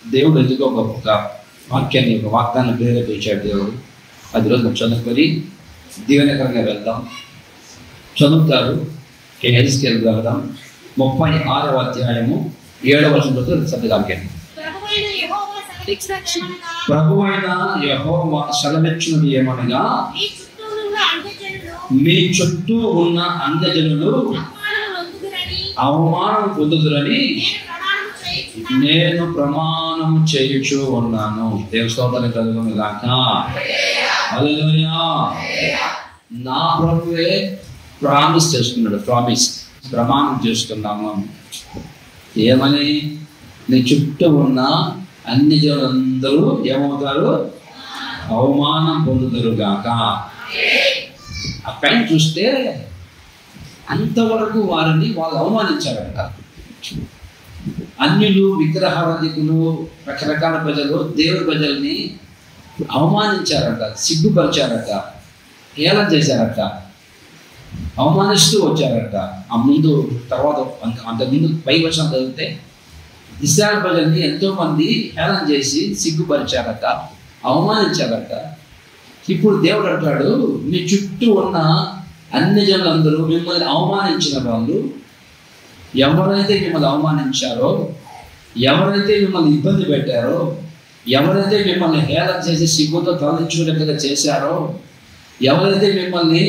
దేవుడు ఎందుకో ఒక వాక్యాన్ని, ఒక వాగ్దాన్ని ప్రేరేపించాడు దేవుడు. అది రోజు చదువుకొని దీవెనకరంగా వెళ్దాం. చదువుతారు హెజ్కేలు వెళ్దాం. 36వ అధ్యాయము 7వ వచనంతో సత్యవాక్యం. ప్రభువైన యెహోవా సెలవిచ్చినది ఏమనగా, మీ చుట్టూ ఉన్న అన్యజనులు అవమానం పొందుదురని నేను ప్రమాణం చేయుచు ఉన్నాను. దేవుని స్తోత్రం కలుగును గాక. హల్లెలూయా. నా ప్రభువే ప్రామిస్ చేస్తున్నాడు. ప్రమాణం చేస్తున్నాము. ఏమని? నీ చుట్టూ ఉన్న అన్ని జనులందరూ ఏమవుతారు? అవమానం పొందుతారు గాక. ఆ పైన చూస్తే అంతవరకు వారిని వాళ్ళు అవమానించారంట. అన్యులు, విగ్రహారాధికులు, రకరకాల ప్రజలు దేవుడి ప్రజల్ని అవమానించారట, సిగ్గుపరిచారట, హేళన చేశారట, అవమానిస్తూ వచ్చారట. ఆ ముందు తర్వాత అంతకుముందు పై వర్షం చదివితే ఇశ్రాయేలు ప్రజల్ని ఎంతో మంది హేళన చేసి సిగ్గుపరిచారట, అవమానించారట. ఇప్పుడు దేవుడు అంటాడు, మీ చుట్టూ ఉన్న అన్ని జనులందరూ మిమ్మల్ని అవమానించిన వాళ్ళు, ఎవరైతే మిమ్మల్ని అవమానించారో, ఎవరైతే మిమ్మల్ని ఇబ్బంది పెట్టారో, ఎవరైతే మిమ్మల్ని హేళన చేసి సిగ్గుతో తలదించుకునేట్టుగా చేశారో, ఎవరైతే మిమ్మల్ని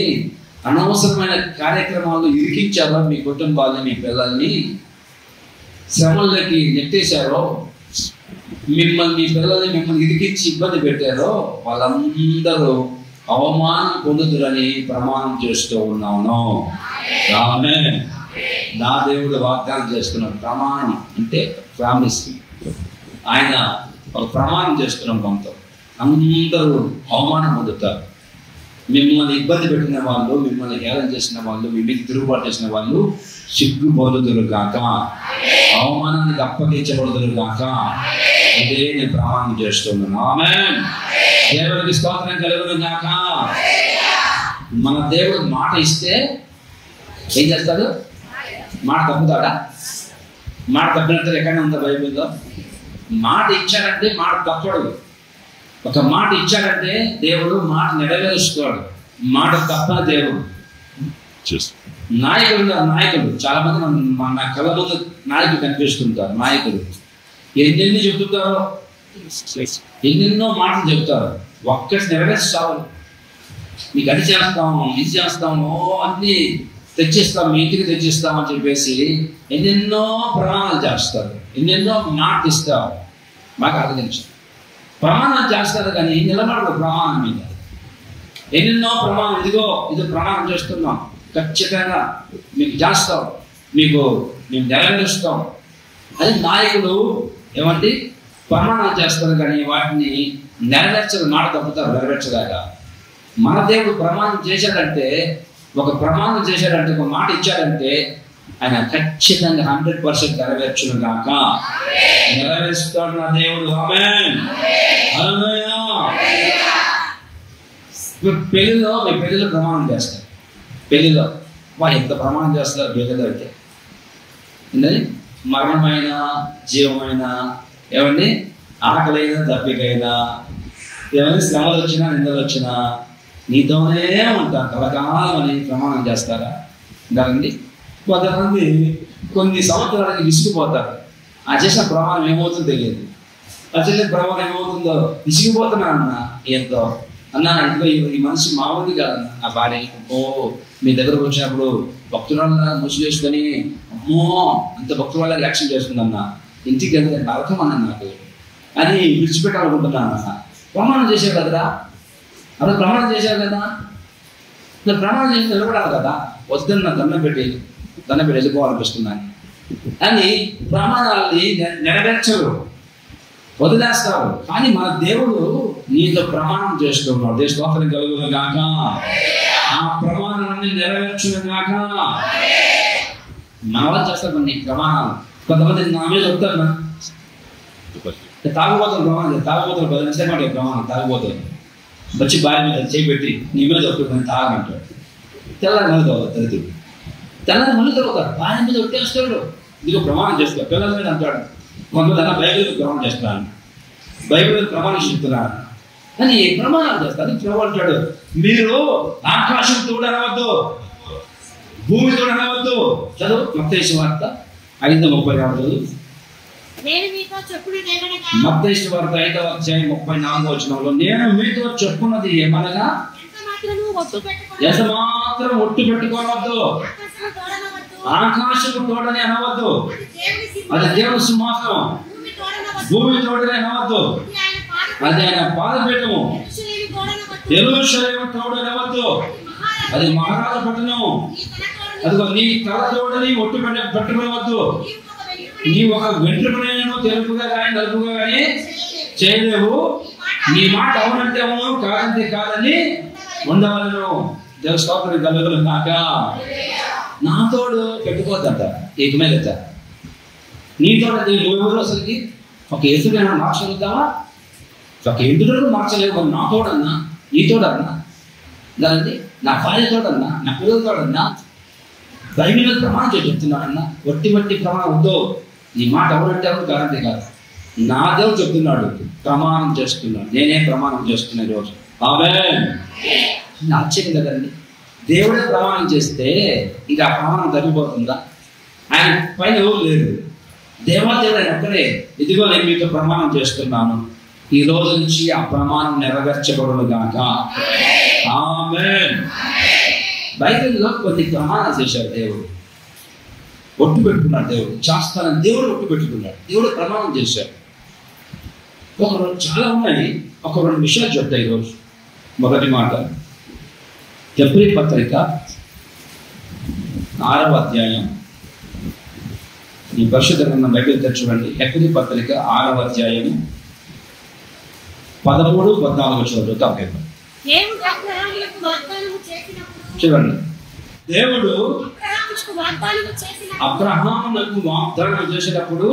అనవసరమైన కార్యక్రమాలు ఇరికించారో, మీ కుటుంబాన్ని, మీ పిల్లల్ని శ్రమలకి నెట్టేశారో, మీ పిల్లల్ని మిమ్మల్ని ఇరికించి ఇబ్బంది పెట్టారో, వాళ్ళందరూ అవమానం పొందుతురని ప్రమాణం చేస్తూ ఉన్నాను. ఆమేన్. నా దేవుడు వాగ్దానం చేస్తున్నాడు. ప్రమాణం అంటే ప్రామిస్. ఆయన ఒక ప్రమాణం చేస్తున్నాం. మనతో అందరూ అవమానం పొందుతారు. మిమ్మల్ని ఇబ్బంది పెట్టిన వాళ్ళు, మిమ్మల్ని హేళన చేసిన వాళ్ళు, మీ మీద తిరుగుబాటు చేసిన వాళ్ళు సిగ్గు పొందుదురు గాక, అవమానానికి అప్పగించబడుదురు గాక. ఇదే నేను ప్రమాణం చేస్తున్నాను. ఆమేన్. దేవుడికి స్తోత్రం కలుగును గాక. మన దేవుడు మాట ఇస్తే ఏం చేస్తాడు? మాట తప్పుతాడా? మాట తప్పినట్టు ఎక్కడైనా ఉందా బైబిల్లో? మాట ఇచ్చాడంటే మాట తప్పడు. ఒక మాట ఇచ్చాడంటే దేవుడు మాట నెరవేరుస్తాడు. మాట తప్ప దేవుడు. నాయకులు చాలా మంది మన కళ్ళ ముందు నాయకులు కనిపిస్తుంటారు. నాయకులు ఎన్నెన్ని చెప్తుంటారో, ఎన్నెన్నో మాటలు చెప్తారు. ఒక్కటి నెరవేర్చాలి. మీకు అది చేస్తాము, ఇది చేస్తాము, అన్నీ తెచ్చిస్తాం, మీ ఇంటికి తెచ్చిస్తామని చెప్పేసి ఎన్నెన్నో ప్రమాణాలు చేస్తారు, ఎన్నెన్నో మాట ఇస్తారు. మాకు ఆలోచించారు. ప్రమాణాలు చేస్తారు కానీ నిలబడరు ప్రమాణం మీద. ఎన్నెన్నో ప్రమాణం, ఇదిగో ఇది ప్రమాణం చేస్తున్నాం, ఖచ్చితంగా మీకు చేస్తాం, మీకు మేము నెరవేరుస్తాం అని నాయకులు ఏమంటే ప్రమాణాలు చేస్తారు కానీ వాటిని నెరవేర్చదు. మాట తప్పుతారు నెరవేర్చదాకా. మన దేవుడు ప్రమాణం చేశాడంటే, ఒక ప్రమాణం చేశాడంటే, ఒక మాట ఇచ్చాడంటే ఆయన ఖచ్చితంగా 100% నెరవేర్చును గాక. నెరవేరుస్తాడు నా దేవుడు. ఆమేన్. హల్లెలూయా. పెళ్లిలో మీ పెళ్లిలో ప్రమాణం చేస్తారు. పెళ్లిలో ఎంత ప్రమాణం చేస్తారు పెళ్లిలో అయితే. మరణమైన, జీవమైన, ఏమండి ఆకలైనా, దప్పికైనా, ఏమైనా శ్రమలు వచ్చినా, నిందలు వచ్చినా నీతోనే ఉంటాను కలకాలం అని ప్రమాణం చేస్తారా? దానండి కొంతమంది కొన్ని సంవత్సరాలకి విసిగిపోతారు. ఆ చేసిన ప్రమాణం ఏమవుతుందో తెలియదు. ఆ చేసిన ప్రమాణం ఏమవుతుందో విసిగిపోతున్నానన్న ఎంతో అన్నా. ఇంట్లో ఈ మనిషి మామూలు కాదన్న. ఆ భార్య మీ దగ్గరకు వచ్చినప్పుడు భక్తురాళ్ళ ముసి చేసుకొని అమ్మో అంత భక్తురాళ్ళకి యాక్షన్ చేస్తుందన్న, ఇంటికి వెళ్తే నరకం అన్న నాకు అని విడిచిపెట్టాలనుకుంటున్నాను అన్న. ప్రమాణం చేశారు కదరా, అలా ప్రమాణం చేశారు కదా, నేను ప్రమాణం చేసి నిలబడాలి కదా, వద్దని నా దండం పెట్టి వెళ్ళిపోవాలనిపిస్తున్నాను అని ప్రమాణాలని నెరవేర్చరు, వదిలేస్తారు. కానీ మన దేవుడు నీతో ప్రమాణం చేస్తున్నాడు. దేశ స్తోత్రం కలుగును గాక. ఆ ప్రమాణాన్ని నెరవేర్చును గాక. మన వాళ్ళు చేస్తారు కొన్ని ప్రమాణాలు. కొంతమంది నా మీద చెప్తారు, తాగుబోతులు ప్రమాణం, తాగుబోతులు 10 నిమిషాలు ప్రమాణం, తాగుబోతులు వచ్చి భార్య మీద చేపెట్టి నీ మీద చెప్తుంది తాగంటాడు. తెల్లారి మళ్ళీ తాగుతారు దరిద్రుడు. తెల్లారి మళ్ళీ తాగుతారు. భార్య మీద ఒట్టేస్తాడు, ఇదిగో ప్రమాణం చేస్తాడు. పిల్లల మీద అంటాడు కొంతమంది బైబిల్ ప్రమాణం చేస్తున్నాను, బైబిల్ ప్రమాణం చెప్తున్నాను అని ప్రమాణాలు చేస్తారు. ప్రభు అంటాడు, మీరు ఆకాశం తోడనవద్దు, భూమి తోడనవద్దు. చదువు మత్తయి సువార్త 5:34. మత్తయి సువార్త 5వ అధ్యాయం 34వ వచనంలో, నేను మీతో చెప్పున్నది ఏమనగా ఎంత మాత్రం ఒట్టు పెట్టుకోవద్దు, ఆకాశము తోడని అనవద్దు, అది దేవుని సింహాసనం, భూమి తోడని అనవద్దు, అది ఆయన పాదపీఠము, యెరూషలేము తోడనవద్దు, అది మహారాజ పట్టణం, అదిగో నీ తల తోడని ఒట్టు పెట్టుకోవద్దు, నీ ఒక వెంట్రుకనైనా తెలుపుగా కానీ నలుపుగా కానీ చేయలేవు, నీ మాట అవునంటే అవును, కాదంటే కాదని ఉండవలను. దేవ స్తోత్రం కలుగును కాక. నా తోడు పెట్టుకోవద్దంట ఏకమేగత. నీ తోడ నువ్వెవరు అసలుకి? ఒక ఎదురైనా మార్చగలుగుతావా? ఒక ఎందుకు మార్చలేవు. నా తోడన్నా, నీ తోడన్నా, దాన్ని నా భార్య తోడన్నా, నా పిల్లల తోడన్నా, బైబిల్ మీద ప్రమాణం చేసి చెప్తున్నాడన్నా. వట్టి ప్రమాణం వద్దు. ఈ మాట ఎవరంటే ఎవరు కాదంటే కాదు, నా దేవుడు చెప్తున్నాడు, ప్రమాణం చేస్తున్నాడు. నేనే ప్రమాణం చేస్తున్నా ఈరోజు. ఆమేన్. ఆశ్చర్యం కదండి, దేవుడే ప్రమాణం చేస్తే ఇంకా ఆ ప్రమాణం తగ్గిపోతుందా? ఆయన పైన ఎవరు లేరు, దేవాదేవుడు ఆయన ఒక్కడే. ఇదిగో నేను మీతో ప్రమాణం చేస్తున్నాను, ఈ రోజు నుంచి ఆ ప్రమాణం నెరవేర్చబడును గాక. ఆమేన్. బైబిల్లో కొన్ని ప్రమాణాలు చేశాడు దేవుడు, ఒట్టు పెట్టుకున్నాడు. దేవుడు చేస్తానని దేవుడు ఒట్టు పెట్టుకున్నాడు, దేవుడు ప్రమాణం చేశాడు. ఒకరోజు చాలా ఉన్నాయి, ఒక 2 విషయాలు చెప్తాయి ఈరోజు. మొదటి మాట, హెబ్రీ పత్రిక 6వ అధ్యాయం. ఈ పరిశుద్ధ గ్రంథం బైబిల్ తెరచుకోండి. హెబ్రీ పత్రిక 6వ అధ్యాయం 13-14 చదువుతాం. చూడండి, దేవుడు అబ్రహామునకు వాగ్దానం చేసేటప్పుడు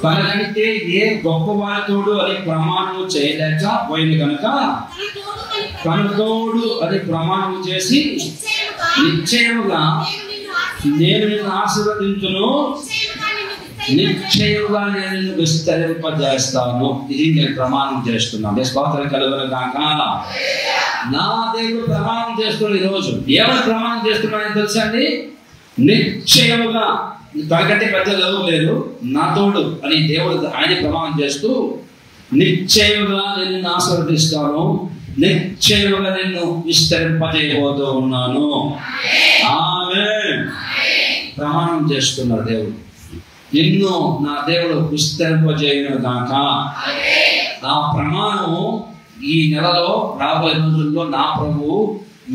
తనకంటే ఏ గొప్పవారితోడు అని ప్రమాణం చేయలేక పోయింది కనుక తన తోడు అని ప్రమాణం చేసి నిశ్చయముగా నేను నిన్ను ఆశీర్వదించును, నిశ్చయముగా నేను నిన్ను విస్తరింపజేస్తాను. ఇది నేను ప్రమాణం చేస్తున్నాను. స్తోత్రం కలుగును గాక. నా దేవుడు ప్రమాణం చేస్తున్నాడు ఈరోజు. ఏమైనా ప్రమాణం చేస్తున్నాడని తెలుసా అండి? నిశ్చయముగా, తనకంటే పెద్దలు ఎవరు లేరు, నా తోడు అని దేవుడు ఆయన ప్రమాణం చేస్తూ నిశ్చయముగా నేను నిన్ను ఆశీర్వదిస్తాను, నిశ్చయముగా నిన్ను విస్తరింపజేయబోతూ ఉన్నాను. ఆమేన్. ప్రమాణం చేస్తున్నాడు దేవుడు, నిన్ను నా దేవుడు విస్తరింపజేయును గాక. నా ప్రమాణం ఈ నెలలో రాబోయే రోజుల్లో నా ప్రభువు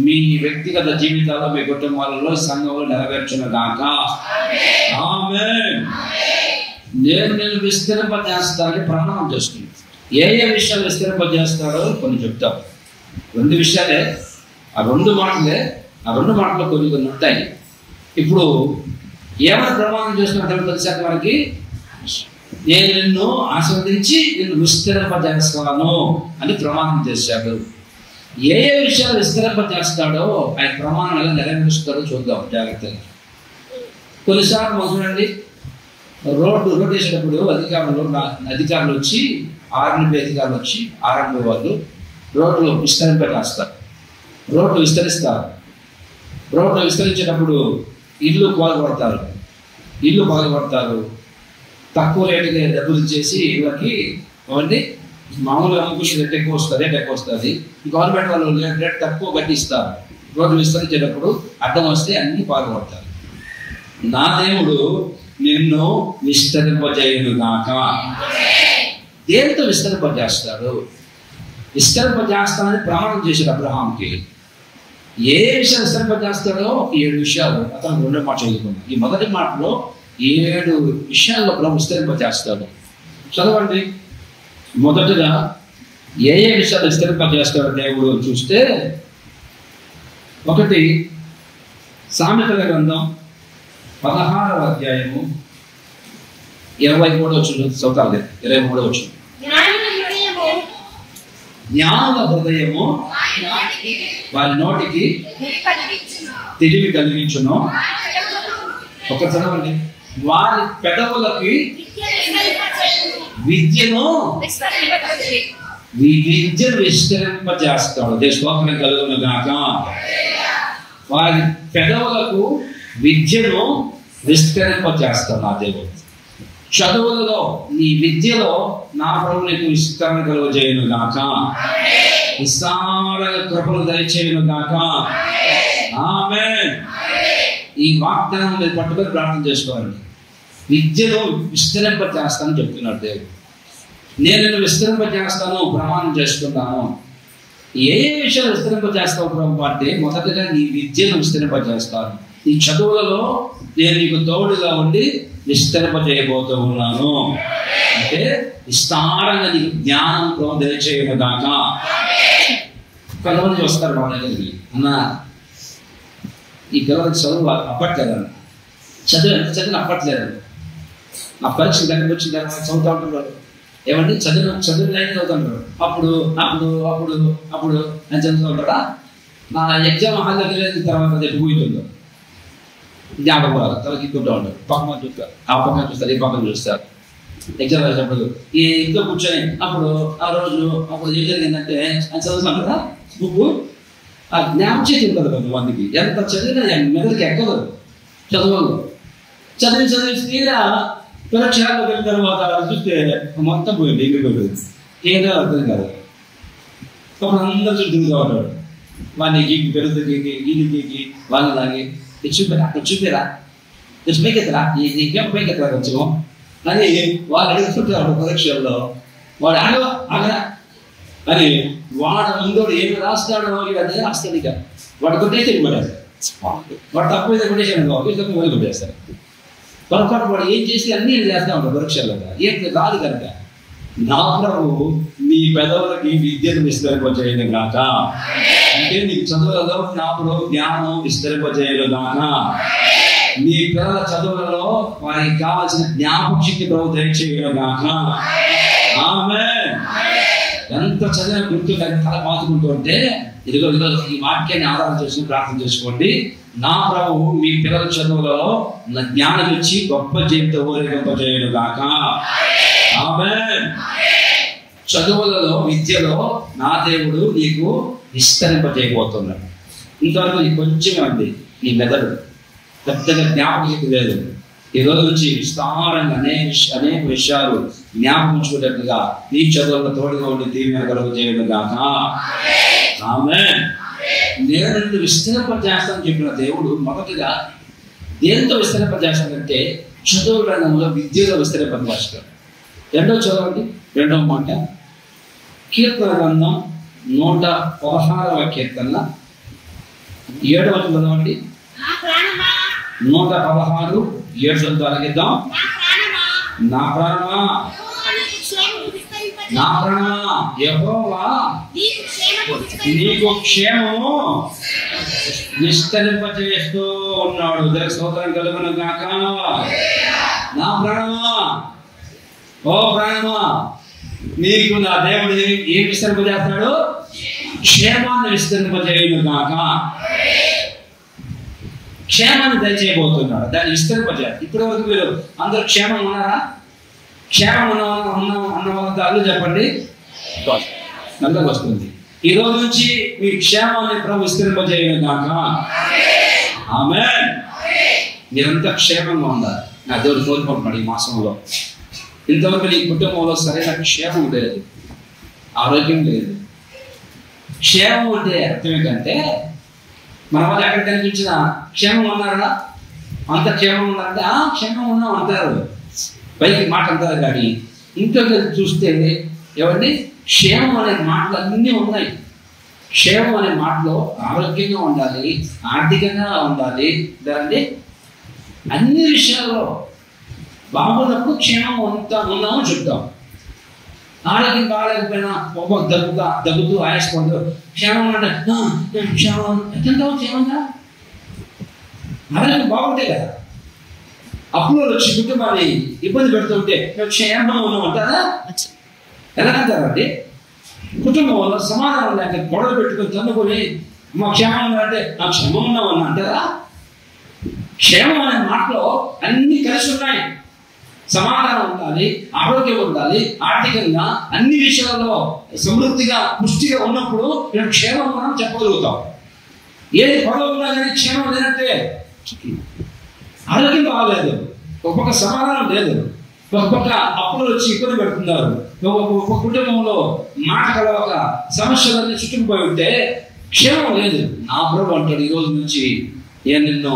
మీ వ్యక్తిగత జీవితాల్లో, మీ కుటుంబాలలో, సంఘంలో నెరవేర్చును గాక. ఆమేన్. నేను విస్తరింపజేస్తానని ప్రమాణం చేస్తుంది. ఏ విషయాలు విస్తరింపజేస్తాడో కొన్ని చెప్తాం. 2 విషయాలే, ఆ 2 మాటలు కొన్ని ఉంటాయి. ఇప్పుడు ఏమైనా ప్రమాణం చేస్తున్నట్టు తెలిసాక మనకి, నేను నిన్ను ఆస్వాదించి నిన్ను విస్తరింపజేస్తాను అని ప్రమాణం చేశాడు. ఏ విషయాలు విస్తరింపజేస్తాడో ఆయన ప్రమాణం ఎలా నెరవేరుస్తాడో చూద్దాం జాగ్రత్తగా. కొన్నిసార్లు చూడండి, రోడ్డు వేసేటప్పుడు అధికారులు వచ్చి ఆర్ఎన్బి అధికారులు వచ్చి ఆర్ఎన్బి వాళ్ళు రోడ్లు విస్తరింపజేస్తారు. రోడ్లు విస్తరించేటప్పుడు ఇల్లు పాల్గొడతారు. తక్కువ రేటుగా డబ్బులు ఇచ్చేసి ఇళ్ళకి అవన్నీ మామూలుగా అమ్ముకుని రేట్ ఎక్కువ వస్తుంది. గవర్నమెంట్ వాళ్ళు రేట్ తక్కువ కట్టిస్తారు. రోడ్లు విస్తరించేటప్పుడు అడ్డం వస్తే అన్ని పాల్గొడతారు. నా దేవుడు నిన్ను విస్తరింపజేయును గాక. దేనితో విస్తరింపజేస్తాడు? విస్తరింపజేస్తానని ప్రమాణం చేశాడు అబ్రహాంకి. ఏ విషయం విస్తరింపజేస్తాడో 7 విషయాలు అతను 2 మాట చదువుకున్నాం. ఈ మొదటి మాటలో 7 విషయాల్లో ప్రభు విస్తరింపజేస్తాడు. చదవండి. మొదటిగా ఏ విషయాలు విస్తరింపజేస్తాడో దేవుడు చూస్తే, 1 సామెతల గ్రంథం 16వ అధ్యాయము 23వ వచనం చదువుతారు. 23వ వచనం. జ్ఞానుల హృదయము వారి నోటికి తెలివి కలిగించును. ఒక చదవండి. వారి పెదవులకి విద్యను విస్తరింపజేస్తాడు. స్తోత్రం కలుగును గాక. వారి పెదవులకు విద్యను విస్తరింపజేస్తాడు నా దేవుడు. చదువులలో నీ విద్యలో నా ప్రభు నీకు విస్తరణ కలుగజేయును గాక. విస్తార కృపలు దయచేయును గాక. ఆమేన్. ఈ వాగ్దానం మీరు పట్టుకొని ప్రార్థన చేసుకోవాలి. విద్యను విస్తరింపజేస్తానని చెప్తున్నాడు దేవుడు. నేను విస్తరింపజేస్తాను, ప్రమాణం చేసుకుంటాను. ఏ విషయాలు విస్తరింపజేస్తావు ప్రభు అంటే, మొదటగా నీ విద్యను విస్తరింపజేస్తాను. నీ చదువులలో నేను నీకు తోడుగా ఉండి విస్తరింపజేయబోతూ ఉన్నాను. అంటే విస్తారంగా నీకు జ్ఞానం ప్రభు దయచేయను గాక. కొంతమంది వస్తారు మా దగ్గరికి, అన్న ఈ పిల్లలకి చదువు అప్పట్లేదన్న, చదువు ఎంత చదివిన అప్పట్లేదండి. ఆ పరీక్ష దగ్గరికి వచ్చిన తర్వాత చదువుతూ ఉంటున్నారు. ఏమంటే చదువు లైన్ చదువుతుంటారు. అప్పుడు అప్పుడు అప్పుడు అప్పుడు అని చదువుతూ ఉంటారా. నా ఎగ్జామ్ హాల్ దగ్గర తర్వాత పోయిందో జ్ఞాపకాలు తలకి ఇస్తుంటూ ఉంటారు. పక్కన చూస్తారు, ఆ పక్కన చూస్తారు, ఈ పక్కన చూస్తారు. ఎగ్జామ్ రాసేటప్పుడు ఈ ఇంట్లో కూర్చొని అప్పుడు ఆ రోజు అప్పుడు ఏం జరిగిందంటే అని చదువుతాం కదా. బుక్కు ఆ జ్ఞాపచేతి ఉంటుంది కొంతమందికి. ఎంత చదివినా మెదడుకి ఎక్కదు. చదివి తీరా పరీక్షలకు వెళ్ళిన తర్వాత చూస్తే మొత్తం పోయింది, ఎగిరిపోయింది. ఏదో అర్థం కాదు. అప్పుడు అందరూ తిరుగుతూ ఉంటాడు. వాడిని గీకి పెరుగుతూ గీకి గీకి గీకి వాళ్ళని లాగి చూపిరా చూపిరా పైకెత్తరా నీకేం పైకెత్తరా కొంచెం అని వాళ్ళు అడుగుతుంటారు పరీక్షల్లో. వాడు ఆగరా అని వాడు ముందోడు ఏమి రాస్తాడో అదే రాస్తాడు. ఇక వాడు కొట్టేసి వెళ్ళిపోయాడు. వాడు తక్కువ కొట్టేసాడు, ఆఫీస్ తక్కువ మొదలు కొట్టేస్తారు. పొరపాటు వాడు ఏం చేసి అన్నీ చేస్తూ ఉంటాడు పరీక్షల్లో. ఏం రాదు కనుక నా ప్రభు నీ పెదవులకి విద్యను విస్తరింపజేయను గాక. అంటే నీకు చదువులలో నా ప్రభు జ్ఞానం విస్తరింపజేయను గాక. నీ పిల్లల చదువులలో వారికి కావాల్సిన జ్ఞాపక శక్తి ప్రభు దయచేయను గాక. ఆమేన్. ఎంత చదివిన గుర్తు తల పాతుకుంటూ ఉంటే ఇదిగో ఈ వాక్యాన్ని ఆధారం చేసుకుని ప్రార్థన చేసుకోండి. నా ప్రభు మీ పిల్లల చదువులలో నా జ్ఞానం ఇచ్చి గొప్ప జీవితం ఊరేగింపజేయను గాక. ఆమేన్. చదువులలో విద్యలో నా దేవుడు నీకు విస్తరింపజేయబోతున్నాడు. ఇంతవరకు నీకు కొంచెమే ఉంది నీ మెదడు, పెద్దగా జ్ఞాపకం లేదు. ఈ రోజు నుంచి విస్తారంగా అనేక విషయాలు జ్ఞాపకించుకునేట్టుగా నీ చదువులకు తోడుగా ఉండి దీవెన కలుగజేయను గాక. ఆమేన్. నేను నిన్ను విస్తరింపజేస్తానని చెప్పిన దేవుడు మొదటిగా దేంతో విస్తరింపజేస్తానంటే చదువు రంగంలో విద్యలో విస్తరింపజేస్తాడు. రెండో చదవండి, రెండవ మాట కీర్తన గ్రంథం 116వ కీర్తన 7వ చదవండి. 116 7 తొలగిద్దాం. నా ప్రాణమా నా ప్రాణమా యెహోవా నీకు క్షేమము విస్తరింపజేస్తూ ఉన్నాడు. స్తోత్రం కలుగును గాక. నా ప్రాణమా, ఓ ప్రాణమా, నీకు నా దేవుడు ఏం విస్తరింపజేస్తాడు? క్షేమాన్ని విస్తరింపజేయును గాక. క్షేమాన్ని దయచేయబోతున్నాడు, దాన్ని విస్తరింపజేయాలి. ఇప్పటి వరకు మీరు అందరూ క్షేమం ఉన్నారా? క్షేమం అన్న వాళ్ళంతా అల్లు చెప్పండి, నల్లగా వస్తుంది. ఈ రోజు నుంచి మీ క్షేమాన్ని ప్రభు విస్తరింపజేయను గాక. ఆమేన్. మీరంతా క్షేమంగా ఉండాలి. నా దేవుడు కోరుకుంటున్నాడు ఈ మాసంలో. ఇంతవరకు నీ కుటుంబంలో సరైన క్షేమం లేదు, ఆరోగ్యం లేదు. క్షేమం అంటే అర్థం ఏంటంటే మన వాళ్ళు ఎక్కడ కనిపించినా క్షేమం ఉన్నారా, అంత క్షేమం ఉన్నారంటే క్షేమం ఉన్నాం అంటారు, పైకి మాట అంటారు. కానీ ఇంట్లో చూస్తే ఎవరిని క్షేమం అనే మాటలు అన్నీ ఉన్నాయి. క్షేమం అనే మాటలో ఆరోగ్యంగా ఉండాలి, ఆర్థికంగా ఉండాలి, దాన్ని అన్ని విషయాల్లో బాగున్నప్పుడు క్షేమం ఉన్నామని చెప్తాం. ఆరోగ్యం బాగాలేకపోయినా దగ్గుతూ ఆయాసపడదు క్షేమం అంటే క్షేమం ఎంతంటావు? క్షేమంగా ఆరోగ్యం బాగుంటే కదా. అప్పుడు వచ్చి కుటుంబాన్ని ఇబ్బంది పెడుతుంటే క్షేమంగా ఉన్నామంటారా? ఎలాగంటారండి? కుటుంబంలో సమాధానం లేక గొడవ పెట్టుకొని తన్నుకొని మా క్షేమం అంటే ఆ క్షేమం ఉన్నామని అంటారా? క్షేమం అనే మాటలో అన్ని కలిసి ఉన్నాయి. సమాధానం ఉండాలి, ఆరోగ్యం ఉండాలి, ఆర్థికంగా అన్ని విషయాల్లో సమృద్ధిగా పుష్టిగా ఉన్నప్పుడు మేము క్షేమం మనం చెప్పగలుగుతాం. ఏది పదవి ఉన్నా కానీ క్షేమం లేదంటే ఆరోగ్యం బాగాలేదు, ఒక్కొక్క సమాధానం లేదు, ఒక్కొక్క అప్పులు వచ్చి ఇబ్బంది పెడుతున్నారు, ఒక్కొక్క కుటుంబంలో మాట కలవక సమస్యలన్నీ చుట్టుకుపోయి ఉంటే క్షేమం లేదు. నా ప్రభు అంటాడు, ఈ రోజు నుంచి నేను నిన్ను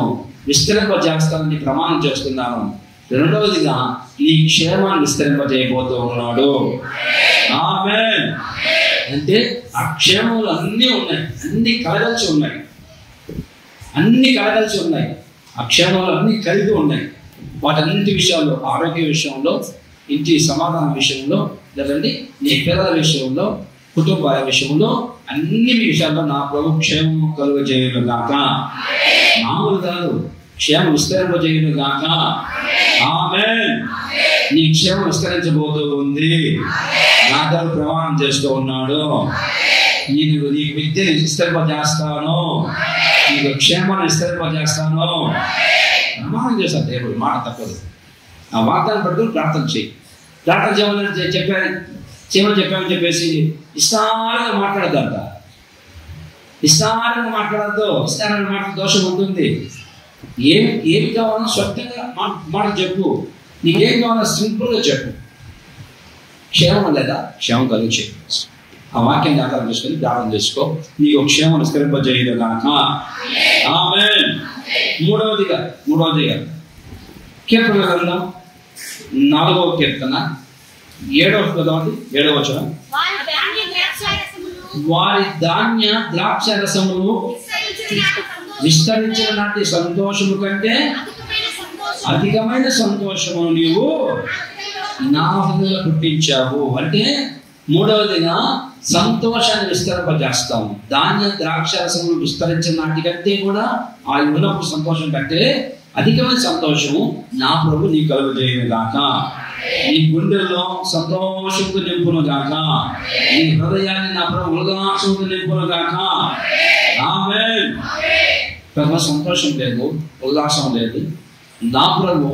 విస్తరింపజేస్తానని ప్రమాణం చేస్తున్నాను. రెండవదిగా నీ క్షేమాన్ని విస్తరింపజేయబోతూ ఉన్నాడు. ఆమేన్. అంటే ఆ క్షేమములు అన్నీ ఉన్నాయి, అన్ని కలగలిసి ఉన్నాయి, అన్ని కలగలిసి ఉన్నాయి. ఆ క్షేమాలు అన్ని కలిగి ఉన్నాయి. వాటన్నింటి విషయాల్లో, ఆరోగ్య విషయంలో, ఇంటి సమాధానం విషయంలో, లేదండి నీ పిల్లల విషయంలో, కుటుంబాల విషయంలో, అన్ని విషయాల్లో నా ప్రభు క్షేమము కలుగజేయును గాక. మామూలు కాదు, క్షేమం విస్తరింపజేయును గాక. ఆమేన్. నీ క్షేమం విస్తరించబోతూ ఉంది. నా దగ్గర ప్రమాణం చేస్తూ ఉన్నాడు. నీకు విద్యను విస్తరింపజేస్తాను, నీకు క్షేమాన్ని విస్తరింపజేస్తాను ప్రమాణం చేస్తాను. దేవుడు మాట తప్పదు. ఆ వాగ్దానం పట్టుకుని ప్రార్థన చేయి. ప్రార్థన చేయమని చెప్పామని చెప్పేసి ఇష్టాలుగా మాట్లాడద్దంట. ఇష్టాలుగా మాట్లాడద్దు. ఇష్టాలుగా మాట్లాడే దోషం ఉంటుంది. ఏమి కావాలో స్వచ్ఛంగా మాట చెప్పు. నీకేం కావాలో సింపుల్గా చెప్పు. క్షేమం లేదా క్షేమం కలిగి ఆ వాక్యాన్ని ఆధారం చేసుకొని ప్రార్థన చేసుకో. నీకు క్షేమం విస్తరింపజేయదు కనుక. ఆమేన్. మూడవదిగా కీర్తన గ్రంథం 4వ కీర్తన 7వ పదం, 7వ వచనం. వారి ధాన్య ద్రాక్ష రసములు విస్తరించిన నాటి సంతోషము కంటే అధికమైన సంతోషము నీవు నా హృదయంలో పుట్టించావు. అంటే మూడవదిగా సంతోషాన్ని విస్తరింపజేస్తాము. ధాన్య ద్రాక్ష రసములు విస్తరించిన నాటికంటే కూడా ఆ ఉన్నప్పుడు సంతోషం కంటే అధికమైన సంతోషము నా ప్రభు నీ కలుగజేయును గాక. నీ గుండెల్లో సంతోషంతో నింపును గాక. నీ హృదయాన్ని నా ప్రభు ఉల్లాసంతో నింపును గాక. ఆమేన్. ప్రభు సంతోషం లేదు, ఉల్లాసం లేదు. నా ప్రభు